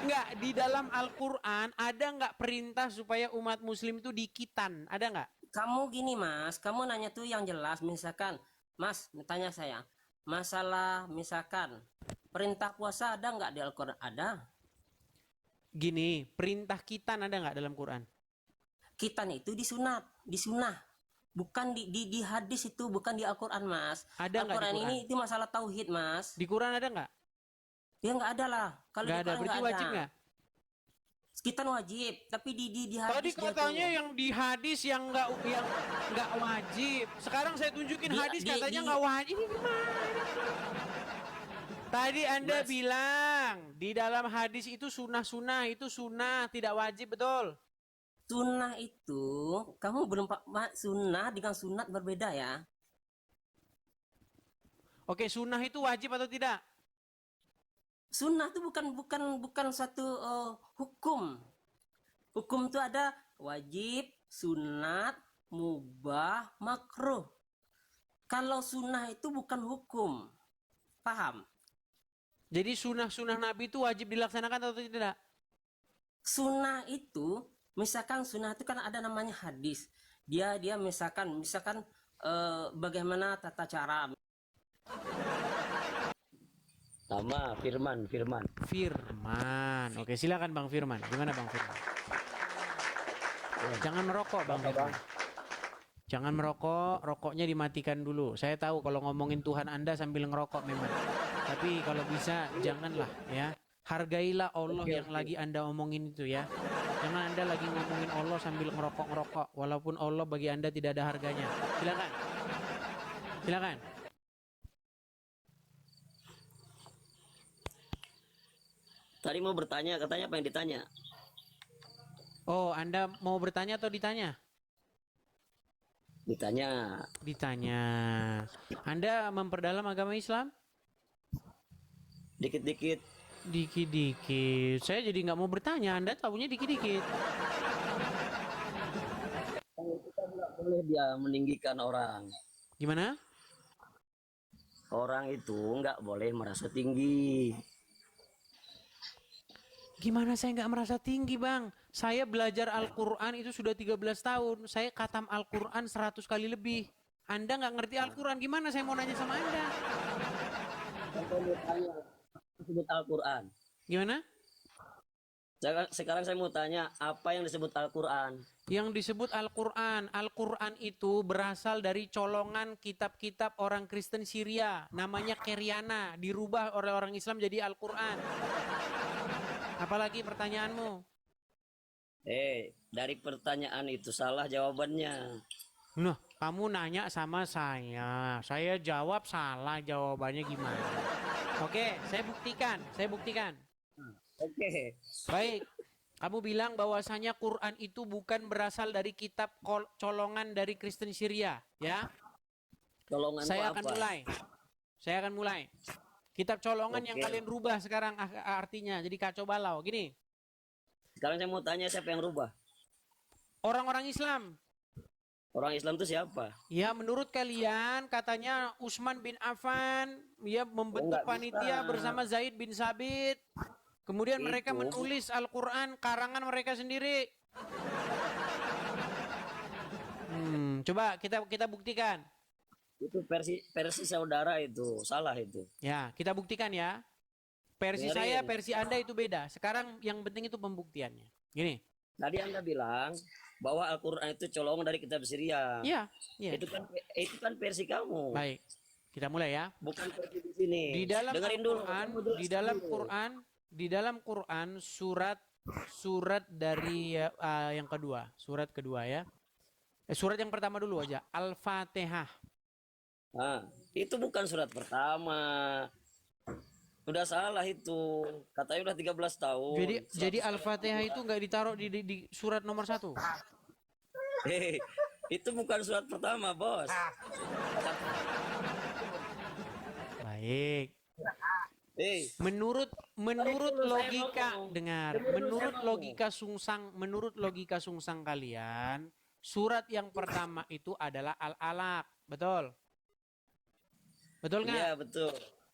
S2: Enggak, di dalam Al-Quran ada nggak perintah supaya umat muslim itu dikitan? Ada nggak?
S7: Kamu gini Mas, kamu nanya tuh yang jelas. Misalkan Mas tanya saya masalah misalkan perintah puasa ada nggak di Al-Quran? Ada.
S2: Gini, perintah kitan ada nggak dalam Quran?
S7: Kitan itu di sunnah, bukan di hadis, itu bukan di Al-Quran Mas.
S2: Ada nggak di
S7: Al-Quran
S2: Quran?
S7: ini itu masalah tauhid Mas.
S2: Di Quran ada nggak?
S7: Ya nggak ada lah. Kalau
S2: Nggak
S7: di
S2: ada,
S7: Quran
S2: berarti
S7: nggak
S2: wajib
S7: ada.
S2: nggak?
S7: Kitan wajib, tapi di hadis
S2: Tadi
S7: dia
S2: katanya
S7: tuh.
S2: yang di hadis yang nggak wajib. Sekarang saya tunjukin
S7: Di-
S2: hadis
S7: di-
S2: katanya
S7: di-
S2: nggak wajib. Ini gimana? Tadi Anda
S7: Mas.
S2: bilang di dalam hadis itu sunnah itu sunnah tidak wajib, betul?
S7: Sunnah itu kamu belum sunnah dengan sunat berbeda ya.
S2: Oke, sunnah itu wajib atau tidak?
S7: Sunnah itu bukan satu hukum. Hukum itu ada wajib, sunat, mubah, makruh. Kalau sunnah itu bukan hukum. Paham?
S2: Jadi sunnah Nabi itu wajib dilaksanakan atau tidak?
S7: Sunnah itu, misalkan sunnah itu kan ada namanya hadis. Dia misalkan bagaimana tata cara.
S8: Sama Firman.
S2: Firman. Oke, silakan Bang Firman. Gimana Bang Firman? Jangan merokok Bang Firman. Jangan merokok, rokoknya dimatikan dulu. Saya tahu kalau ngomongin Tuhan Anda sambil ngerokok memang. Tapi kalau bisa janganlah ya. Hargailah Allah yang lagi Anda omongin itu ya. Jangan Anda lagi ngomongin Allah sambil ngerokok-ngerokok. Walaupun Allah bagi Anda tidak ada harganya. Silakan. Silakan.
S8: Tadi mau bertanya, katanya apa yang ditanya?
S2: Oh, Anda mau bertanya atau ditanya?
S8: Ditanya.
S2: Ditanya. Anda memperdalam agama Islam?
S8: Dikit-dikit.
S2: Dikit-dikit. Saya jadi nggak mau bertanya. Anda tahunya dikit-dikit.
S8: Kita nggak boleh dia meninggikan orang.
S2: Gimana?
S8: Orang itu nggak boleh merasa tinggi.
S2: Gimana saya nggak merasa tinggi, Bang? Saya belajar Al-Quran itu sudah 13 tahun. Saya khatam Al-Quran 100 kali lebih. Anda nggak ngerti Al-Quran, gimana saya mau nanya sama Anda?
S8: Saya mau tanya, disebut Al-Quran.
S2: Gimana?
S8: Sekarang saya mau tanya, apa yang disebut Al-Quran?
S2: Yang disebut Al-Quran. Al-Quran itu berasal dari colongan kitab-kitab orang Kristen Syria. Namanya Keriana. Dirubah oleh orang Islam jadi Al-Quran. Apalagi pertanyaanmu?
S8: Dari pertanyaan itu salah jawabannya.
S2: Nah, kamu nanya sama saya. Saya jawab salah, jawabannya gimana? Oke, saya buktikan.
S8: Oke.
S2: Baik. Kamu bilang bahwasanya Quran itu bukan berasal dari kitab colongan dari Kristen Syria, ya?
S8: Colongan
S2: Saya
S8: apa?
S2: akan mulai. Kitab colongan yang
S8: Oke.
S2: kalian rubah sekarang artinya jadi kacau balau. Gini,
S8: Sekarang saya mau tanya, siapa yang rubah?
S2: orang-orang Islam.
S8: Orang Islam itu siapa?
S2: Ya, menurut kalian katanya Utsman bin Affan ya membentuk
S8: nggak
S2: panitia
S8: bisa.
S2: bersama Zaid bin Sabit. Kemudian mereka
S8: Itu.
S2: menulis Al-Quran karangan mereka sendiri. Coba kita buktikan.
S8: Itu versi saudara itu, salah itu.
S2: Ya, kita buktikan ya. Versi
S8: Dengerin.
S2: saya, versi Anda itu beda. Sekarang yang penting itu pembuktiannya. Gini.
S8: Tadi Anda bilang bahwa Al-Quran itu colongan dari kitab Syria.
S2: Iya, iya.
S8: Itu kan versi kamu.
S2: Baik. Kita mulai ya.
S8: Bukan versi di sini.
S2: Di dalam
S8: Dengerin dulu.
S2: Al-Quran,
S8: kamu jelaskan dulu.
S2: di dalam Quran surat dari yang kedua, surat kedua ya. Surat yang pertama dulu aja, Al-Fatihah.
S8: Nah, itu bukan surat pertama. Udah salah itu. Katanya udah 13 tahun.
S2: Jadi Al-Fatihah itu nggak ditaruh di surat nomor 1.
S8: Itu bukan surat pertama, Bos.
S2: Baik. Menurut
S8: dulu,
S2: logika
S8: saya ngomong.
S2: dengar, menurut logika sungsang kalian, surat yang pertama itu adalah Al-Alaq, betul? Betul nggak?
S8: Iya, betul.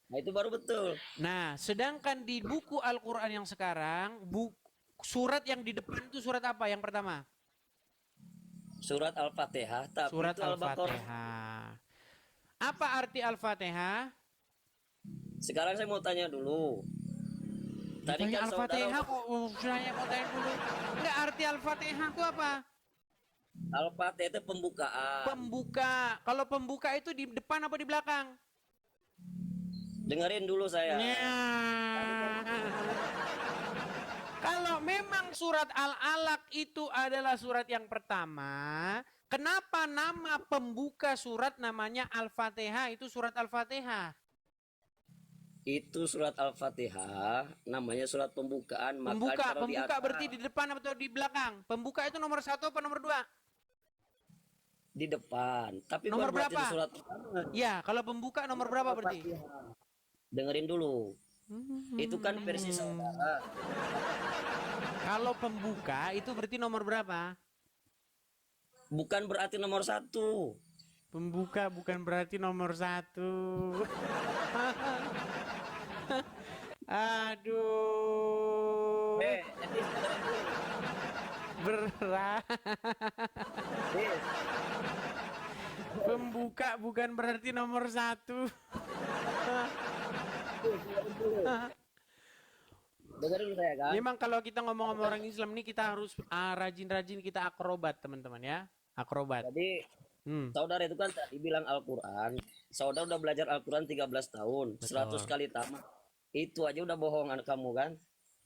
S8: Nah, itu baru betul.
S2: Nah, sedangkan di buku Al-Quran yang sekarang, surat yang di depan itu surat apa yang pertama?
S8: Surat Al-Fatihah, tapi
S2: Surat
S8: itu Al-Baqarah.
S2: Al-Fatihah. Apa arti Al-Fatihah?
S8: Sekarang saya mau tanya dulu. Tadi
S2: Ditanya
S8: kan
S2: Al-Fatihah
S8: saudara
S2: kok saya mau tanya dulu. Enggak, arti Al-Fatihah itu apa?
S8: Al-Fatihah itu pembukaan.
S2: Pembuka. Kalau pembuka itu di depan apa di belakang?
S8: Dengerin dulu saya.
S2: Ya. Kalau memang surat Al-Alaq itu adalah surat yang pertama, kenapa nama pembuka surat namanya Al-Fatihah? Itu surat Al-Fatihah.
S8: Itu surat Al-Fatihah, namanya surat pembukaan. Maka
S2: Pembuka,
S8: kalau di
S2: pembuka
S8: atas,
S2: berarti di depan atau di belakang? Pembuka itu nomor 1 apa nomor 2?
S8: di depan. Tapi
S2: Nomor
S8: bukan berarti
S2: berapa?
S8: itu surat pertama.
S2: Ya, kalau pembuka nomor berapa berarti?
S8: Dengerin dulu. Itu kan versi saudara.
S2: Kalau pembuka itu berarti nomor berapa?
S8: Bukan berarti nomor 1.
S2: Pembuka bukan berarti nomor 1. Aduh.
S8: Jadi dengerin dulu.
S2: Berat.
S8: Dis,
S2: Pembuka bukan berarti nomor 1.
S8: dengerin saya kan.
S2: Memang kalau kita ngomong sama orang Islam nih kita harus rajin-rajin kita akrobat teman-teman ya. Akrobat.
S8: Jadi saudara itu kan tadi bilang Al-Quran. Saudara udah belajar Al-Quran 13 tahun. 100 kali tamat. Itu aja udah bohong anak kamu kan.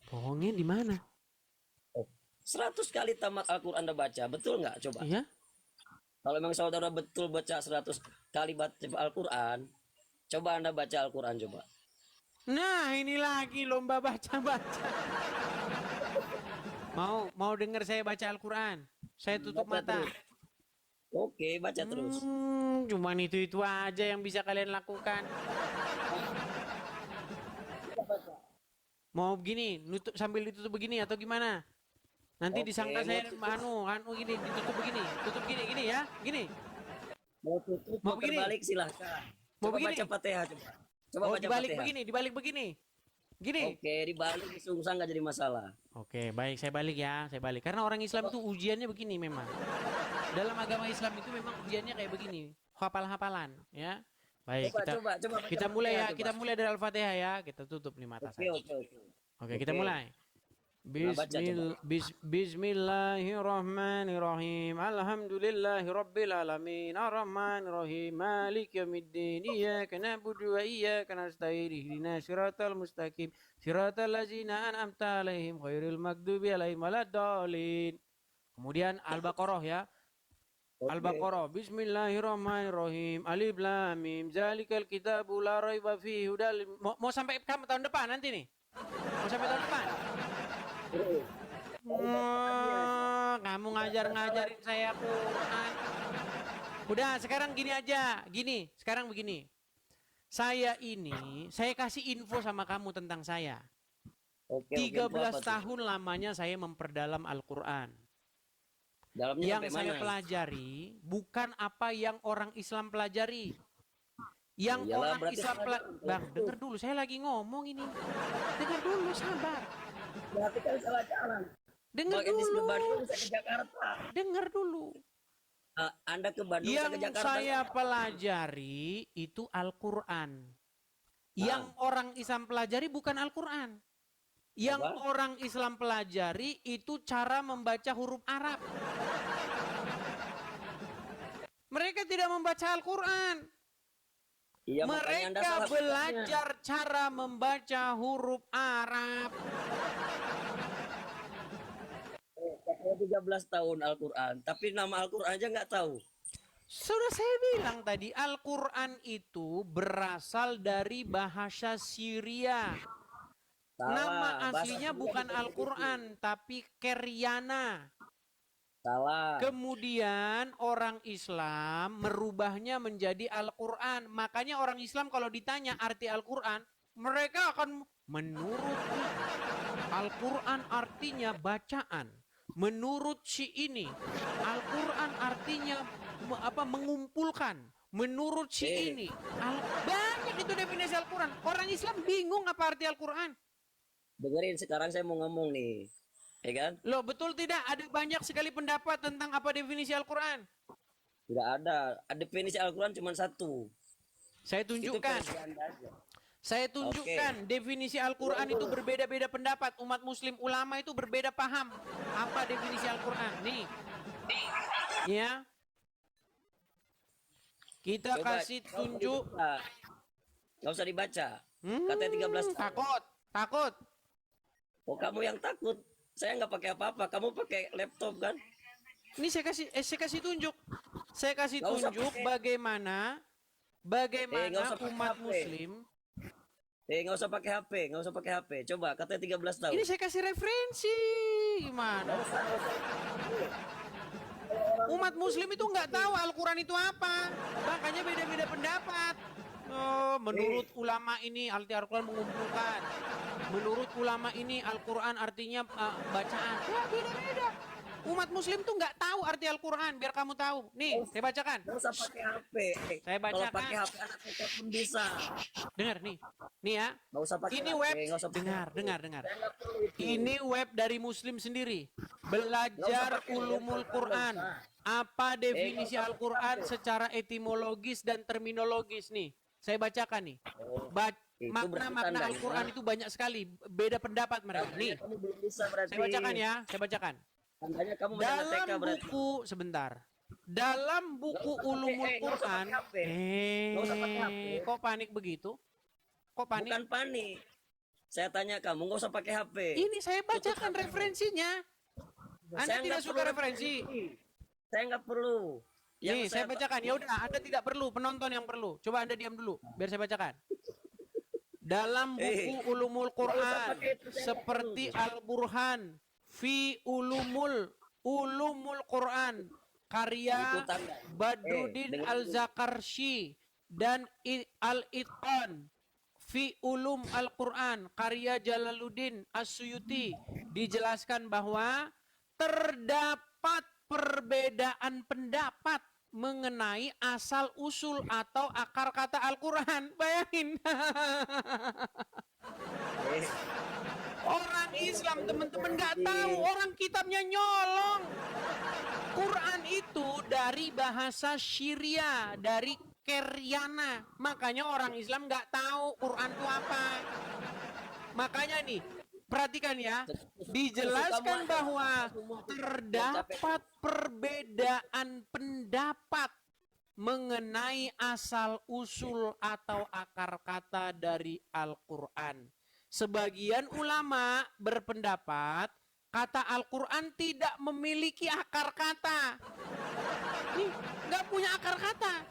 S2: Bohongnya di mana?
S8: 100 kali tamat Al-Quran Anda baca. Betul nggak? Coba.
S2: Iya?
S8: Kalau memang saudara betul baca 100 kali baca Al-Quran. Coba Anda baca Al-Quran coba.
S2: Nah, ini lagi lomba baca-baca. Mau dengar saya baca Al-Quran? Saya tutup
S8: Baca
S2: mata.
S8: terus. Oke, baca terus.
S2: Cuman itu aja yang bisa kalian lakukan. Mau begini, sambil ditutup begini atau gimana? Nanti
S8: Oke,
S2: disangka saya
S8: mau
S2: gini, ditutup begini, tutup gini ya, gini.
S8: Mau tutup,
S2: Mau
S8: mau
S2: begini?
S8: terbalik silahkan.
S2: Mau
S8: Coba
S2: begini?
S8: baca Fatihah coba. Coba
S2: Oh,
S8: baca
S2: dibalik
S8: Fatihah.
S2: begini, dibalik begini. Gini.
S8: Oke, dibalik susah nggak jadi masalah.
S2: Oke, baik, saya balik ya, saya balik. Karena orang Islam itu ujiannya begini memang. Dalam agama Islam itu memang ujiannya kayak begini, hafal-hafalan, ya. Baik,
S8: Coba baca
S2: kita mulai ya,
S8: Fatihah,
S2: kita
S8: coba.
S2: mulai dari Al-Fatihah ya. Kita tutup nih mata
S8: Oke,
S2: saya.
S8: oke.
S2: Oke, kita
S8: Oke.
S2: mulai.
S8: Nah, baca coba.
S2: Bismillahirrahmanirrahim. Alhamdulillahi rabbil alamin. Arrahmanirrahim. Malik yaumiddin. Iyyaka na'budu wa iyyaka nasta'in. Ihdinas siratal mustaqim. Siratal ladzina an'amta 'alaihim ghairil maghdubi 'alaihim waladdallin. Kemudian Al-Baqarah ya.
S8: Oke.
S2: Al-Baqarah. Bismillahirrahmanirrahim. Alif lam mim. Zalikal kitabu la raiba fihi hudal. Mau sampai kamu tahun depan nanti nih. Mau sampai tahun depan. Kamu ngajarin saya Quran. Udah, sekarang gini aja. Sekarang begini. Saya kasih info sama kamu tentang saya.
S8: Oke,
S2: 13
S8: info apa tuh?
S2: tahun lamanya saya memperdalam Al-Quran.
S8: Dalamnya
S2: Yang
S8: sampai
S2: saya
S8: mana?
S2: pelajari bukan apa yang orang Islam pelajari. Yang
S8: Iyalah,
S2: orang
S8: berarti
S2: Islam
S8: salah.
S2: Bang, dengar dulu, saya lagi ngomong ini. Dengar dulu, sabar.
S8: Berarti kan salah jalan.
S2: Dengar
S8: Bang Edis ke
S2: dulu.
S8: Bandung bisa ke Jakarta.
S2: Dengar dulu.
S8: Anda ke Bandung bisa ke
S2: Yang
S8: Jakarta.
S2: saya pelajari itu Al-Quran. Yang orang Islam pelajari bukan Al-Quran. Yang
S8: Apa?
S2: orang Islam pelajari itu cara membaca huruf Arab. Mereka tidak membaca Al-Quran.
S8: Iya, makanya Anda
S2: Mereka
S8: salah bacanya.
S2: belajar cara membaca huruf Arab.
S8: Katanya 13 tahun Al-Quran, tapi nama Al-Quran aja nggak tahu.
S2: Sudah saya bilang tadi, Al-Quran itu berasal dari bahasa Syria.
S8: Salah.
S2: Nama
S8: Bahasa
S2: aslinya
S8: Syria
S2: bukan
S8: bukan
S2: Al-Quran, tapi Keryana.
S8: Salah.
S2: Kemudian orang Islam merubahnya menjadi Al-Quran. Makanya orang Islam kalau ditanya arti Al-Quran, mereka akan menuruti. Al-Quran artinya bacaan. Menurut si ini, Al-Quran artinya mengumpulkan. Menurut si ini, banyak Bukan itu definisi Al-Quran. Orang Islam bingung apa arti Al-Quran.
S8: Dengerin, sekarang saya mau ngomong nih. Ya kan?
S2: Loh, betul tidak? Ada banyak sekali pendapat tentang apa definisi Al-Quran.
S8: Tidak ada. Definisi Al-Quran cuma satu.
S2: Saya
S8: Itu
S2: tunjukkan.
S8: versi Anda aja.
S2: Saya tunjukkan definisi Al-Quran itu berbeda-beda pendapat. Umat muslim ulama itu berbeda paham. Apa definisi Al-Quran? Nih. Ya. Kita
S8: Coba,
S2: kasih tunjuk.
S8: Nggak usah dibaca. Katanya 13 tahun.
S2: Takut.
S8: Oh, kamu yang takut. Saya nggak pakai apa-apa. Kamu pakai laptop kan?
S2: Ini saya kasih tunjuk. Saya kasih
S8: Nggak usah
S2: tunjuk
S8: pakai.
S2: bagaimana
S8: nggak usah pakai
S2: umat
S8: HP.
S2: muslim.
S8: Nggak usah pakai HP. Nggak usah pakai HP. Coba, katanya 13 tahun.
S2: Ini saya kasih referensi. Gimana? Umat muslim itu nggak tahu Al-Quran itu apa. Makanya beda-beda pendapat. Oh, menurut ulama ini arti Al-Quran mengumpulkan. Menurut ulama ini Al-Quran artinya bacaan. Ya, beda-beda. Umat muslim tuh nggak tahu arti Al-Quran. Biar kamu tahu. Nih, saya bacakan.
S8: Nggak usah pakai HP.
S2: Saya
S8: Kalau
S2: bacakan.
S8: pakai HP anak TK pun bisa.
S2: Dengar nih. Nih ya.
S8: Nggak usah pakai
S2: Ini
S8: HP.
S2: web.
S8: Nggak usah pakai
S2: Dengar.
S8: HP.
S2: Dengar.
S8: Saya nggak perlu itu.
S2: Ini web dari muslim sendiri.
S8: Nggak
S2: Belajar
S8: usah pakai
S2: ulumul
S8: web,
S2: Quran.
S8: nggak usah.
S2: Apa definisi
S8: nggak usah
S2: Al-Quran
S8: pakai.
S2: secara etimologis dan terminologis nih. Saya bacakan nih.
S8: Oh, itu
S2: Makna-makna
S8: berarti
S2: Al-Quran
S8: tandanya-
S2: itu banyak sekali. Beda pendapat mereka. Nih,
S8: Kamu belum bisa berarti.
S2: saya bacakan ya. Saya bacakan.
S8: Tandanya kamu masih anak TK
S2: Dalam
S8: berarti.
S2: buku, sebentar. Dalam buku
S8: Nggak usah pakai,
S2: ulumul
S8: nggak usah
S2: Quran.
S8: pakai HP. Nggak usah pakai HP.
S2: Kok panik begitu? Kok panik?
S8: Bukan panik. Saya tanya kamu nggak usah pakai HP.
S2: Ini saya bacakan referensinya. Anda
S8: Saya
S2: tidak
S8: nggak
S2: suka
S8: perlu
S2: referensi?
S8: Saya nggak perlu.
S2: Nih, saya bacakan. Ya udah, Anda tidak perlu, penonton yang perlu. Coba Anda diam dulu, biar saya bacakan. Dalam buku ulumul Quran
S8: pakai itu, saya
S2: seperti Al-Burhan fi ulumul Quran karya
S8: Itu tanda.
S2: Badruddin
S8: dengar dulu.
S2: Al-Zakarshi dan Al-Itqan fi ulum Al-Quran karya Jalaluddin As-Suyuti dijelaskan bahwa terdapat perbedaan pendapat mengenai asal usul atau akar kata Al-Quran. Bayangin. Orang Islam teman-teman nggak tahu, orang kitabnya nyolong. Quran itu dari bahasa Syria, dari Keryana. Makanya orang Islam nggak tahu Quran itu apa. Makanya nih, perhatikan ya, dijelaskan bahwa terdapat perbedaan pendapat mengenai asal usul atau akar kata dari Al-Quran. Sebagian ulama berpendapat kata Al-Quran tidak memiliki akar kata. Nih, nggak punya akar kata.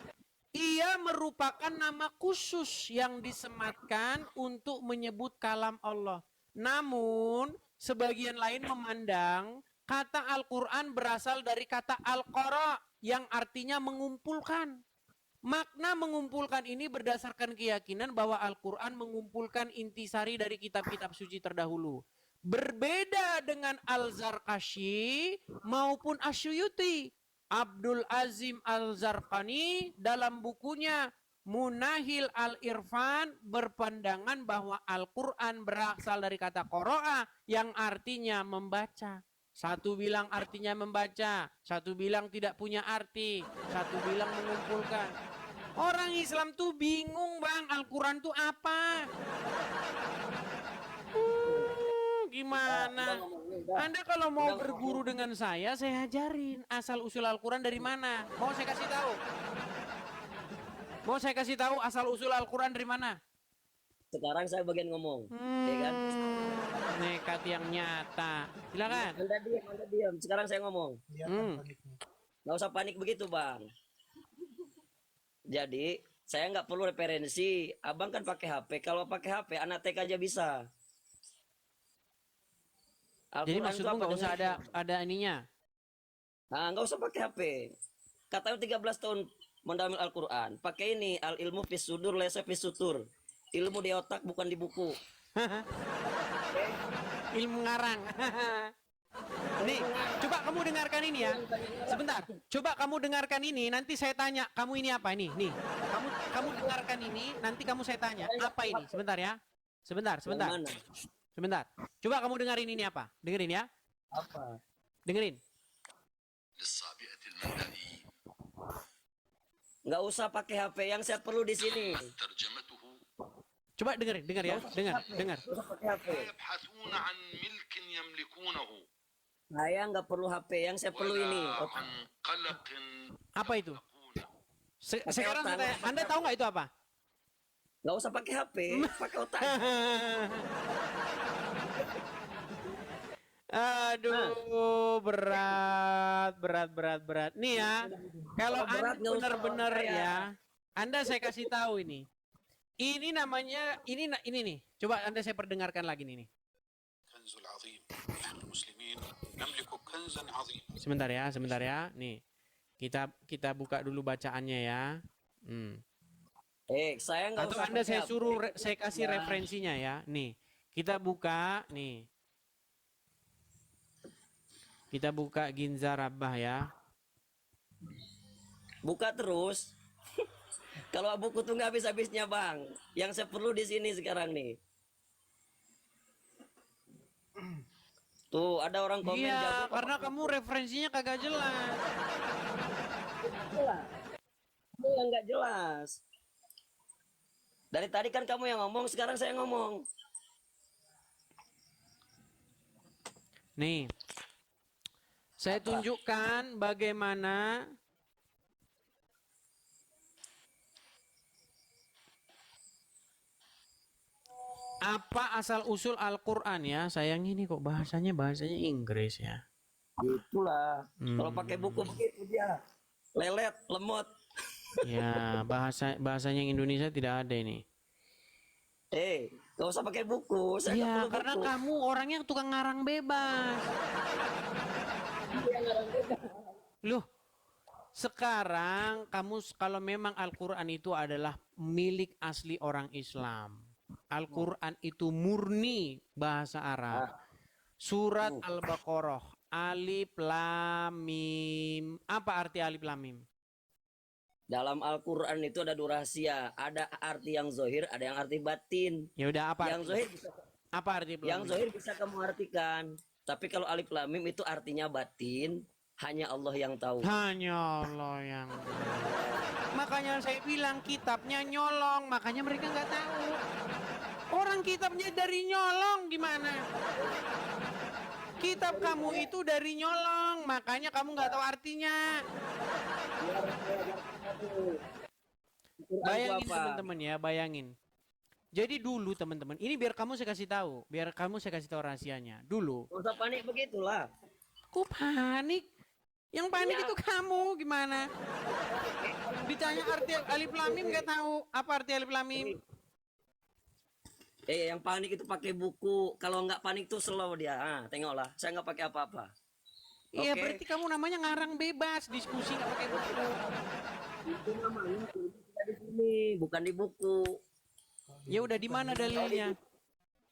S2: Ia merupakan nama khusus yang disematkan untuk menyebut kalam Allah. Namun, sebagian lain memandang kata Al-Quran berasal dari kata Al-Qara yang artinya mengumpulkan. Makna mengumpulkan ini berdasarkan keyakinan bahwa Al-Quran mengumpulkan intisari dari kitab-kitab suci terdahulu. Berbeda dengan Al-Zarqashi maupun Asyuyuti. Abdul Azim Al-Zarqani dalam bukunya Munahil Al-Irfan berpandangan bahwa Al-Quran berasal dari kata qara'a yang artinya membaca. Satu bilang artinya membaca, satu bilang tidak punya arti, satu bilang mengumpulkan. Orang Islam tuh bingung bang, Al-Quran tuh apa? Gimana? Anda kalau mau berguru dengan saya ajarin asal usul Al-Quran dari mana. Mau saya kasih tahu? Mau saya kasih tahu asal usul Al-Quran dari mana?
S8: Sekarang saya bagian ngomong. Ya kan?
S2: Nekat yang nyata. Silakan.
S8: Anda diam. Sekarang saya ngomong. Nggak usah panik begitu, Bang. Jadi, saya nggak perlu referensi. Abang kan pakai HP. Kalau pakai HP, anak TK aja bisa.
S2: Jadi
S8: Al-Quran
S2: maksudmu
S8: itu apa
S2: nggak usah
S8: dengerin?
S2: ada ininya?
S8: Nah, nggak usah pakai HP. Katanya 13 tahun mendalami Al-Quran. Pakai ini, al-ilmu fis sudur, laysa fis sutur. Ilmu di otak bukan di buku.
S2: Ilmu ngarang. Nih, coba kamu dengarkan ini ya. Sebentar. Coba kamu dengarkan ini, nanti saya tanya, kamu ini apa ini? Nih. kamu dengarkan ini, nanti kamu saya tanya, apa ini? Sebentar ya. Sebentar.
S8: Yang mana?
S2: Sebentar. Coba kamu dengerin ini apa? Dengerin ya.
S8: Apa?
S2: Dengerin.
S8: Nggak usah pakai HP, yang saya perlu di sini.
S2: Coba dengerin, dengar ya. Dengar.
S8: Nggak usah pakai HP. Saya nggak perlu HP, yang saya perlu ini.
S2: Apa itu? Sekarang saya tanya, Anda tahu nggak itu apa?
S8: Nggak usah pakai HP, pakai otak.
S2: Aduh, berat. Nih ya, kalau Anda
S8: berat, nggak usah
S2: benar-benar
S8: saya.
S2: ya, Anda saya kasih tahu ini. Ini namanya, ini nih. Coba Anda saya perdengarkan lagi nih. Sebentar ya. Nih, kita buka dulu bacaannya ya.
S8: Saya nggak
S2: Atau
S8: usah
S2: Anda
S8: pakai
S2: saya
S8: HP.
S2: suruh saya kasih referensinya ya. Nih, kita buka nih. Kita buka Ginza Rabbah ya.
S8: Buka terus. Kalau buku tuh nggak habis-habisnya bang. Yang saya perlu di sini sekarang nih. Tuh ada orang komen
S2: Iya,
S8: jago.
S2: karena kamu referensinya kagak jelas.
S8: Itu yang nggak jelas. Dari tadi kan kamu yang ngomong, sekarang saya ngomong.
S2: Nih, saya tunjukkan bagaimana apa asal usul Al-Quran ya. Sayang ini kok bahasanya Inggris ya.
S8: Itulah. Kalau pakai buku begitu dia lelet, lemot.
S2: Ya, bahasanya yang Indonesia tidak ada ini.
S8: Gak usah pakai buku. Saya nggak
S2: Iya,
S8: perlu
S2: karena
S8: buku.
S2: kamu orangnya tukang ngarang bebas. Loh, sekarang kamu kalau memang Al-Quran itu adalah milik asli orang Islam. Al-Quran itu murni bahasa Arab. Surat Al-Baqarah, Alif Lam Mim. Apa arti Alif Lam Mim?
S8: Dalam Al-Quran itu ada dua rahasia. Ada arti yang zohir, ada yang arti batin.
S2: Ya udah apa?
S8: Yang zohir bisa,
S2: Apa arti Alif Lam
S8: yang
S2: Mim?
S8: zohir bisa kamu artikan. Tapi kalau alif lam mim itu artinya batin, hanya Allah yang tahu.
S2: Hanya Allah yang. Makanya saya bilang kitabnya nyolong, makanya mereka nggak tahu. Orang kitabnya dari nyolong gimana? Kitab kamu itu dari nyolong, makanya kamu nggak tahu artinya. Bayangin
S8: apa?
S2: teman-teman ya, bayangin. Jadi dulu teman-teman, ini biar kamu saya kasih tahu, rahasianya. Dulu,
S8: Gak usah panik begitulah.
S2: aku panik. Yang panik itu kamu gimana? Ditanya arti alif lam mim nggak tahu apa arti alif lam mim.
S8: Yang panik itu pakai buku. Kalau nggak panik tuh slow dia. Tengoklah, saya nggak pakai apa-apa.
S2: Iya,
S8: Oke.
S2: berarti kamu namanya ngarang bebas, diskusi nggak pakai buku.
S8: Itu namanya di sini, bukan di buku.
S2: Ya udah, di mana dalilnya?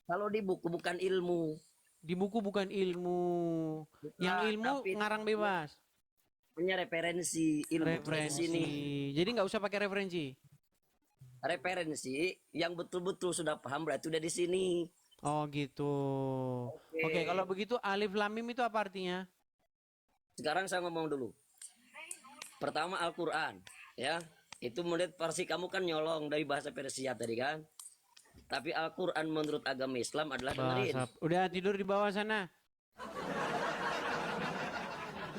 S8: Kalau di buku bukan ilmu.
S2: Di buku bukan ilmu. Yang ilmu
S8: tapi-
S2: ngarang bebas.
S8: Punya referensi ilmu tuh di
S2: Referensi.
S8: sini.
S2: Jadi nggak usah pakai referensi.
S8: Referensi yang betul-betul sudah paham berarti udah di sini.
S2: Oh gitu. Oke, kalau begitu alif lam mim itu apa artinya?
S8: Sekarang saya ngomong dulu. Pertama Al-Quran, ya. Itu menurut versi kamu kan nyolong dari bahasa Persia tadi kan. Tapi Al-Quran menurut agama Islam adalah dengerin.
S2: Bahasa. Udah tidur di bawah sana.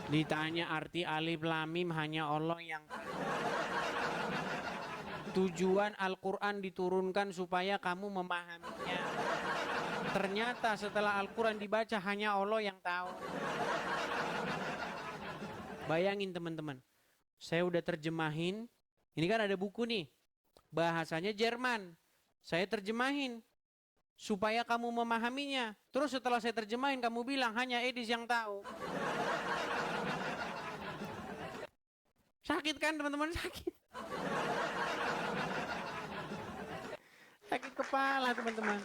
S2: Ditanya arti alif lam mim hanya Allah yang tahu. Tujuan Al-Quran diturunkan supaya kamu memahaminya. Ternyata setelah Al-Quran dibaca hanya Allah yang tahu. Bayangin teman-teman. Saya udah terjemahin. Ini kan ada buku nih. Bahasanya Jerman. Saya terjemahin. Supaya kamu memahaminya. Terus setelah saya terjemahin kamu bilang hanya Edis yang tahu. Sakit kan teman-teman? Sakit. Sakit kepala teman-teman.